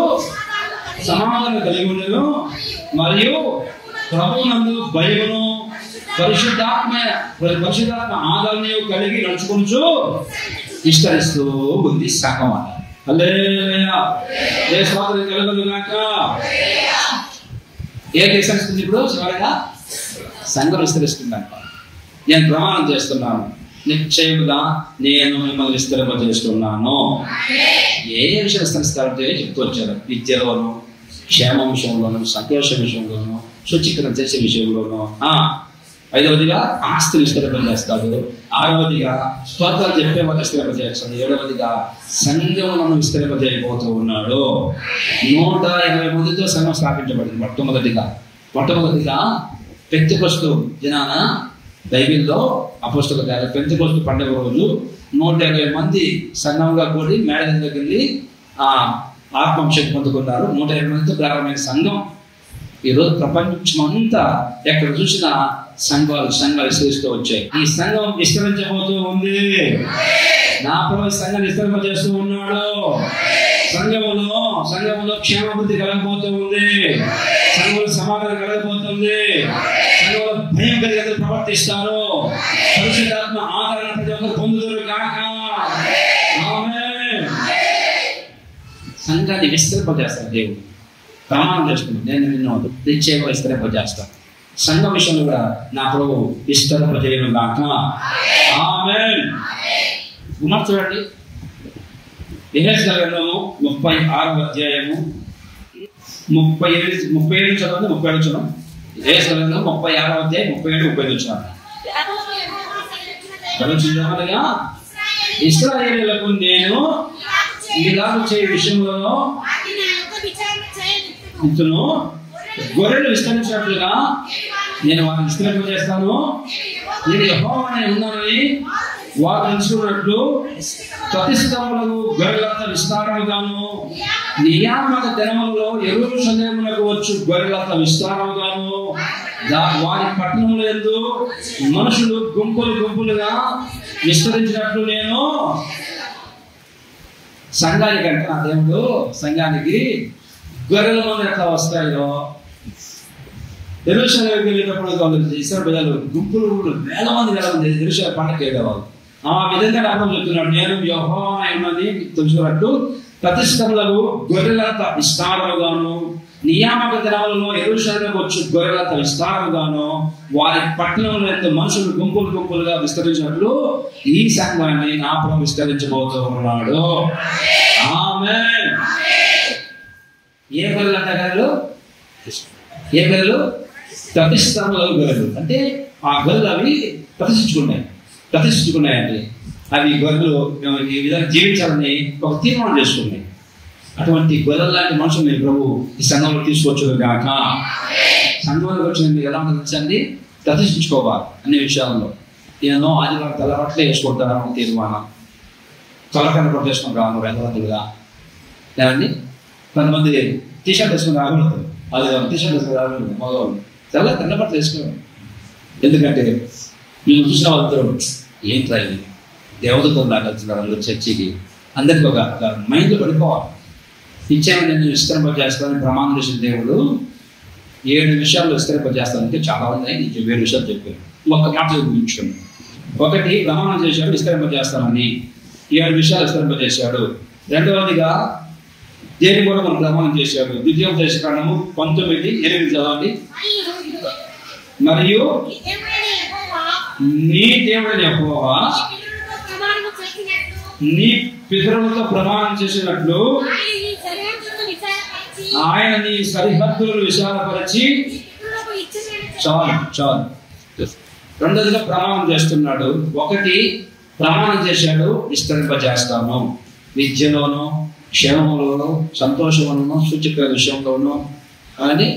సమాధానం కలిగి ఉండను మరియు ప్రభువునందు భయమును పరిశుద్ధాత్మ ఆదరణ కలిగి నడుచుకుంటూ విస్తరిస్తూ ఉంది సంఘం. హల్లెలూయా. ఏ స్వాతంత్రం కలుగునుగాక. ఏ విస్తరిస్తుంది ఇప్పుడు? చివరిగా సంఘం విస్తరిస్తుందంట. నేను ప్రమాణం చేస్తున్నాను, నిశ్చయముగా నేను మిమ్మల్ని విస్తరింపజేస్తున్నాను. ఏ విషయం విస్తరిస్తారంటే చెప్తూ వచ్చారు. విద్యలోను, క్షేమం విషయంలోను, సంతోష విషయంలోను, శుచీకరణ చేసే విషయంలోను. 5వదిగా ఆస్తి విస్తరింపజేస్తాడు. 6వదిగా స్తోత్రాలు చెప్పే వాళ్ళు విస్తరింపజేస్తాడు. 7వదిగా సంఘములను విస్తరింపజేయబోతూ ఉన్నాడు. 120 మందితో సంఘం స్థాపించబడింది. మొట్టమొదటిగా పెంతెకొస్తు దినాన బైబిల్లో అపోస్తల కార్యాలు పెంతెకొస్తు పండుగ రోజు 120 మంది సంఘంగా కూడి మేడ దగ్గరికి వెళ్ళి ఆత్మశక్తి పొందుకున్నారు. 120 మందితో ప్రారంభమైన సంఘం ఈరోజు ప్రపంచం అంతా ఎక్కడ చూసినా సంఘాలు విస్తరిస్తూ వచ్చాయి. ఈ సంఘం విస్తరించబోతూ ఉంది. నా ప్రభు సంఘం విస్తరింపజేస్తూ ఉన్నాడు. సంఘములో క్షేమాభివృద్ధి కలగబోతూ ఉంది. సంఘంలో సమాధానం కలగబోతుంది. సంఘంలో భయం కలిగి ప్రవర్తిస్తారు. పరిశుద్ధాత్మ ఆదరణ ప్రతి ఒక్కరు పొందుదురు కాక. ఆమేన్. సంఘాన్ని విస్తరింపజేస్తాడు దేవుడు. ప్రమాణం చేసుకుంది, నేను నిన్ను నిశ్చయంగా విస్తరింపజేస్తాను. సంఘం విషయంలో కూడా నా ప్రభు విస్తరింపజేయను గాక. ఆమేన్. చూడండి యెహెజ్కేలు గ్రంథము 36వ అధ్యాయము 37 చదవండి. 37 చదవం. యెహెజ్కేలు గ్రంథం 36వ అధ్యాయం 37-35 చదవగా ఇశ్రాయేలీయులకు నేను ఇలాగ చేయ విషయంలో ఇతను గొర్రెలు విస్తరించినట్లుగా నేను వారిని విస్తరింపజేస్తాను. నేను యెహోవానే ఉన్నానని వారు తెలుసుకున్నట్లు ప్రతిష్టములకు గొర్రెలంత విస్తారముగాను నియామక దినములలో యెరూషలేమునకు వచ్చు గొర్రెలంత విస్తారముగాను వారి పట్టణముల యందు మనుషులు గుంపులుగా విస్తరించినట్లు నేను సంఘానికి అంటే నా దేవుడు సంఘానికి గొర్రెల మంది ఎట్లా వస్తాయో యెరూషలేముకి వెళ్ళేటప్పుడు ఇస్రాయేలు ప్రజలు గుంపులు వేల మంది యెరూషలేము పండగ వెళ్ళేవాళ్ళు. ఆ విధంగా అర్థం చెప్తున్నాడు. నేను యెహోవాని తెలుసుకున్నట్టు ప్రతిష్టములకు గొర్రెలంత విస్తారముగాను నియామక దినాలలో యెరూషలేముకు వచ్చు గొర్రెలంత విస్తారముగాను వారి పట్టణంలో ఎంతో మనుషులు గుంపులుగా విస్తరించినట్లు ఈ సంఘాన్ని నా ప్రభు విస్తరించబోతూ ఉన్నాడు. ఆమేన్. ఏ గొర్రెలు అంటే గొర్రెలు? ఏ గొర్రెలు? ప్రతిష్టములకు గొర్రెలు. అంటే ఆ గొర్రెలు అవి ప్రతిష్ఠించుకున్నాయండి. అవి గొర్రెలు ఈ విధంగా జీవించాలని ఒక తీర్మానం చేసుకున్నాయి. అటువంటి గొర్రెల లాంటి మనుషులు ప్రభు ఈ సంఘంలో తీసుకొచ్చు గాక. సంఘంలోకి వచ్చింది ఎలా ఉంటుందండి? ప్రతిష్ఠించుకోవాలి అన్ని విషయాల్లో. నేను ఆదివారం తెల్లబట్టలే వేసుకుంటాను తీర్మానం, తొలకన కొట్టేసుకుంటాను రెండవదిగా లేదండి. కొంతమంది టీషర్ట్ వేసుకుని రాకూడదు, అది టీషర్ట్ వేసుకుని రాకూడదు, మగవాళ్ళు చాలా తెల్లబట్టలు వేసుకోవాలి. ఎందుకంటే మీరు చూసిన వాళ్ళతో ఏంట్రా ఇది దేవతతో లాగలుతున్నారు అందరూ చర్చికి, అందరికీ ఒక మైండ్లో పడిపోవాలి. ఇచ్చామని నేను విస్తరింపజేస్తానని ప్రమాణం చేసిన దేవుడు 7 విషయాలు విస్తరింపజేస్తానంటే చాలా ఉన్నాయి. నేను 7 విషయాలు చెప్పాను. ఒక్క మాట గురించుకున్నాను. 1 ప్రమాణం చేశాడు విస్తరింపజేస్తానని, 7 విషయాలు విస్తరింపజేశాడు. 2వదిగా దేని కూడా మనం ప్రమాణం చేశాడు. ద్వితీయోపదేశకాండము 19:8 చదవండి. మరియు నీ దేవుడైన యెహోవా నీ పితరులతో ప్రమాణం చేసినట్లు ఆయన నీ సరిహద్దులను విశాలపరిచి చాలు. 2వదిగా ప్రమాణం చేస్తున్నాడు. 1 ప్రమాణం చేశాడు విస్తరింపజేస్తాను. విద్యలోను, క్షేమంలోను, సంతోషంలోను, సూచక విషయంలోను, అని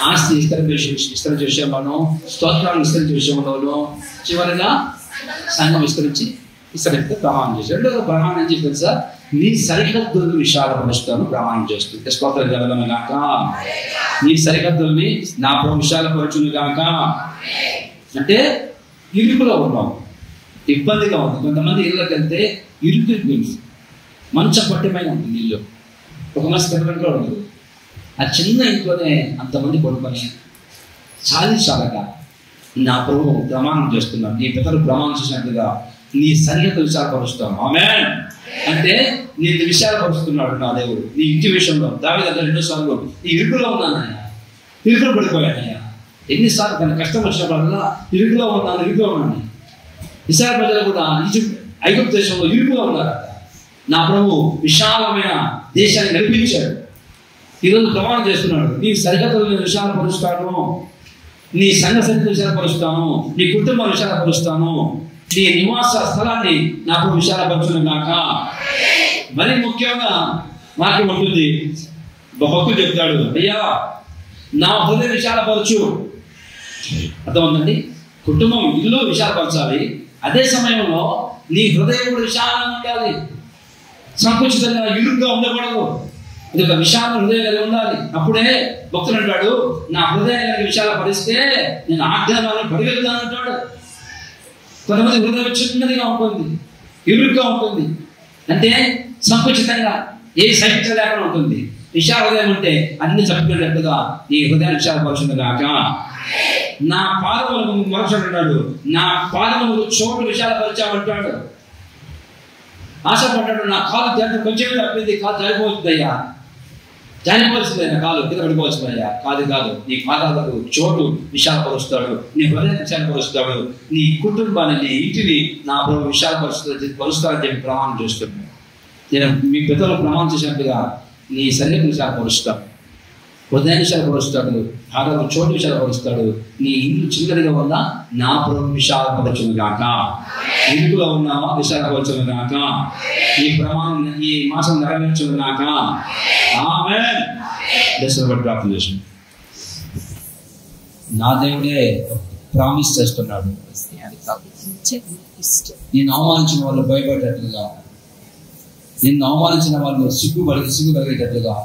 ఆస్తి విస్తరించే విషయంలోను, స్తోత్రాలు విస్తరించే విషయంలోను, చివరిగా సంఘం విస్తరిస్తే ప్రమాణం చేశాడు. 2వ ప్రమాణం ఏం చెప్పారు సార్? నీ సరిహద్దులను విశాలపరుస్తాను ప్రమాణం చేస్తుంటే స్తోత్రం కలగలను గాక. నీ సరిహద్దుల్ని నా ప్రభు విశాలపరచును గాక. అంటే ఇరుకులో ఉన్నాం, ఇబ్బందిగా ఉంది. కొంతమంది ఇళ్ళకి వెళ్తే ఇరుకు మంచం పట్టమైన ఉంటుంది ఇల్లు, ఒక మనిషి కట్టడంలో ఉండదు. ఆ చిన్న ఇంట్లోనే అంతమంది పడుకొని చాలాగా నా ప్రభు ప్రమాణం చేస్తున్నాను, నీ పితరులు ప్రమాణం చేసినట్టుగా నీ సరిహద్దు విశాలపరుస్తాను. ఆమేన్. అంటే నేను విశాలపరుస్తున్నాడు నా దేవుడు నీ ఇంటి విషయంలో. దావీదు 2 సార్లు నీ ఇరుకులో ఉన్నానయ్యా, ఇరుకులో పడిపోయానయ్యా. ఎన్నిసార్లు తన కష్టం వచ్చినప్పుడల్లా ఇరుకులో ఉన్నాను. ఇశ్రాయేలు ప్రజలు కూడా ఐగుప్తు దేశంలో ఇరుకులో ఉన్నారు. నా ప్రభు విశాలమైన దేశాన్ని నడిపించాడు. ఈరోజు ప్రమాణం చేస్తున్నాడు, నీ సరిహద్దులను విశాలపరుస్తాను, నీ సంఘ సరిహద్దు విశాలపరుస్తాను, నీ కుటుంబం విశాలపరుస్తాను, నీ నివాస స్థలాన్ని నాకు విశాలపరచును గాక. మరి ముఖ్యంగా వాక్యం ఉంటుంది, భక్తుడు చెప్తాడు, అయ్యా నా హృదయం విశాలపరచు. అర్థమవుతుందండి? కుటుంబం, ఇల్లు విశాలపరచాలి, అదే సమయంలో నీ హృదయం కూడా విశాలంగా ఉండాలి. సంకుచితంగా ఇరుగ్గా ఉండకూడదు. ఇది ఒక విశాల హృదయం కలిగి ఉండాలి. అప్పుడే భక్తుడు అంటాడు, నా హృదయాన్ని విశాలపరిస్తే నేను ఆజ్ఞానాలను పరిగెత్తానంటాడు. కొంతమంది హృదయం చిన్నదిగా ఉంటుంది, ఇరుగ్గా ఉంటుంది, అంటే సంకుచితంగా ఏ సహించ లేకుండా ఉంటుంది. విశాల హృదయం ఉంటే అన్ని చెప్పుకునేట్టుగా ఈ హృదయాన్ని విశాలపరుచును గాక. నా పాదములకు మరొకడు అంటాడు, నా పాదములకు చోటు విశాలపరిచామంటాడు. ఆశపడ్డాడు, నా కాలు కొంచెం తప్పింది, కాలు జారిపోతుందయ్యా, జారిపోవలసిందయ్యా, కాలు కింద పడిపోవలసిందయ్యా. కాదు, నీ పాదాలకు చోటు విశాలపరుస్తాడు, నీ హృదయం విశాలపరుస్తాడు, నీ కుటుంబాన్ని, నీ ఇంటిని నా ప్రభు విశాలపరుస్తాడని చెప్పి ప్రమాణం చేస్తున్నాడు. నేను మీ పెద్దలు ప్రమాణం చేసినట్టుగా నీ శరీరం విశాలపరుస్తాడు, హృదయాన్ని విశాలపరుస్తాడు, పాదాలకు చోటు విశాలపరుస్తాడు. నీ ఇల్లు చిన్నదిగా ఉన్నా నా ప్రభు విశాలపరచును గాక. ఇరుకులో ఉన్నావా విశాలపరచును గాక. ఈ ప్రమాణం ఈ మాసం నెరవేర్చును గాక. ఆమేన్. ప్రార్థన చేసి నా దేవుడే ప్రామిస్ చేస్తున్నాడు, నేను అవమానించిన వాళ్ళు భయపడేటట్లుగా, నిన్ను అవమానించిన వాళ్ళు సిగ్గు కలిగేటట్లుగా,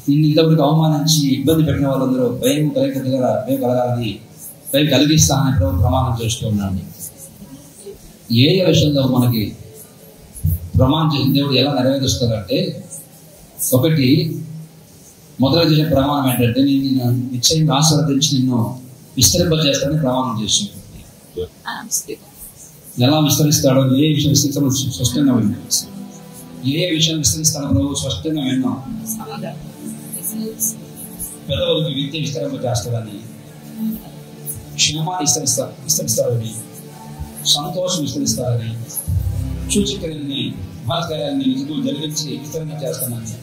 నిన్ను ఇంతవరకు అవమానించి ఇబ్బంది పెట్టిన వాళ్ళందరూ భయం కలగాలని భయం కలిగిస్తానని ప్రభు ప్రమాణం చేస్తూ ఉన్నాడు. ఏ విషయంలో మనకి ప్రమాణం చేసిన దేవుడు ఎలా నెరవేరుస్తారంటే, 1 మొదలు చేసే ప్రమాణం ఏంటంటే, నేను నిశ్చయంగా ఆశీర్వదించి నిన్ను విస్తరింపజేస్తానని ప్రమాణం చేసింది. ఎలా విస్తరిస్తాడో, ఏ విషయం విస్తరిస్తాడో స్పష్టంగా విన్నాం. ఏ విషయం విస్తరిస్తాడో ప్రభు స్పష్టంగా విన్నాం. పెద్దవాళ్ళకి విద్య విస్తరింపజేస్తాడని, క్షేమాన్ని విస్తరిస్తాడని, సంతోషం విస్తరిస్తాడని, సూచక్రియల్ని మహత్కార్యాలని జరిగించి విస్తరణ చేస్తానని,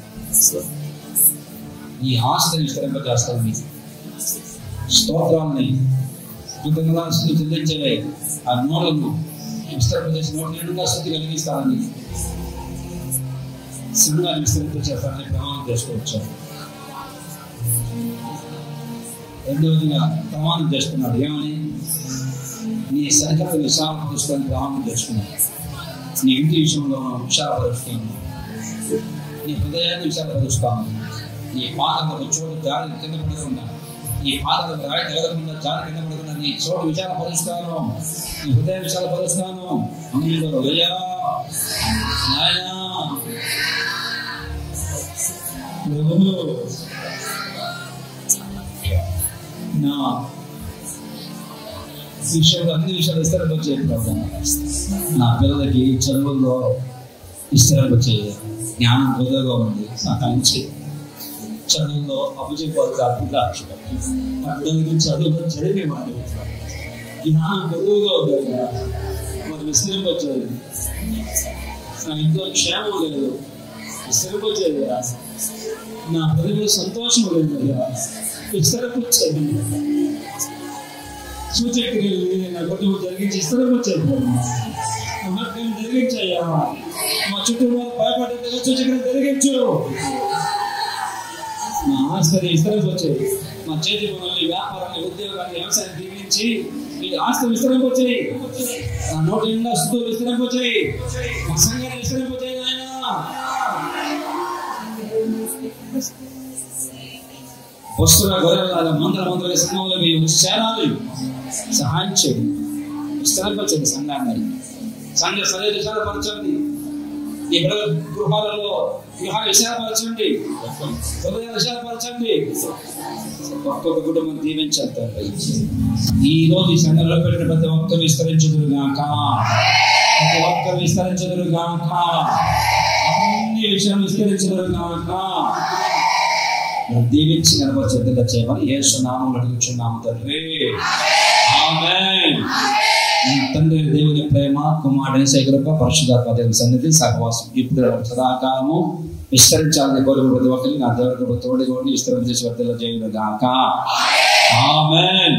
ఈ ఆస్తిని విస్తరింపజేస్తానని, స్తోత్రాన్ని కృతజ్ఞతలు చెల్లించే ఆ నోట్లను విస్తరింపజేసిన నోట్లు నిండుగా స్థితి కలిగిస్తానని, సంఘాన్ని విస్తరింపజేస్తానని ప్రమాణం చేసుకోవచ్చు. 2వదిగా ప్రమాణం చేస్తున్నాడు, ఏమని? నీ సరిహద్దు విశాలపరుస్తానని ప్రమాణం చేసుకున్నాడు. నీ ఇంటి విషయంలో విశాలపరుస్తాను, నీ హృదయాన్ని విశాలపరుస్తాను. నీ పాదములకు చోటు జారి కింద పడకుండా, నీ పాదములకు రాయి తగలకుండా జారి కింద పడకుండా నీ చోటు విశాలపరుస్తాను. నీ హృదయం విశాలపరుస్తాను. అందరూ అయ్యా నాయనా నా విషయంలో అన్ని విషయాలు విస్తరణ వచ్చేది ప్రభు. నా పిల్లలకి చదువుల్లో విస్తరణ వచ్చేది. జ్ఞానం కొద్దిగా ఉంది, సహాయం చేయి. చదువులో అభిజయపాలు కాకుండా అర్థం చదువులో చదివే మాట జ్ఞానం కొద్దిగా ఉంది. మరి విస్తరణ వచ్చేది. నా ఇంట్లో క్షేమం లేదు, విస్తరణ వచ్చేది. నా హృదయంలో సంతోషం లేదు, విస్తరణ వచ్చేది. సూచక్రియలు నా కుటుంబం జరిగించి విస్తరణ వచ్చేది. జరిగించయ్యా. మా చుట్టూ భయపడే సూచక్రియలు జరిగించు. మా ఆస్తి విస్తరణ వచ్చేది. మా చేతి పనులు, వ్యాపారాన్ని, ఉద్యోగాన్ని, వ్యవసాయం దీవించి ఈ ఆస్తి విస్తరణ వచ్చాయి. నా నోటి నిండా స్థుతులు విస్తరణ వచ్చాయి. మా సంఘాన్ని విస్తరణ వచ్చాయి. వస్తున్న గొర్రెల మందల సంఘంలో మీరు చేరాలి. సహాయం చేయండి. విస్తరింపచ్చండి సంఘాన్ని. సంఘ శరీర విశాలపరచండి. ఈ గృహాలలో గృహాలు విశాలపరచండి. హృదయాలు విశాలపరచండి. ఒక్కొక్క కుటుంబం దీవించేస్తారు. ఈ రోజు ఈ సంఘంలో పెట్టిన ప్రతి ఒక్కరు విస్తరించుదురుగాక. ప్రతి ఒక్కరు విస్తరించుదురుగాక. అన్ని విషయాలు విస్తరించుదురుగాక. దీవించి కనపరిచేట్టుగా చేయమని యేసు నామములో అడుగుచున్నాము తండ్రి. ఆమేన్. తండ్రి దేవుని ప్రేమ, కుమారుని కృప, పరిశుద్ధాత్మ దేవుని సన్నిధి, సహవాసం ఇప్పుడు సదాకాలము విస్తరించాలని కోరుకున్న ప్రతి ఒక్కరిని నా దేవుడి తోడుగా ఉండి విస్తరించేసి వర్తలు చేయను గాక. ఆమేన్.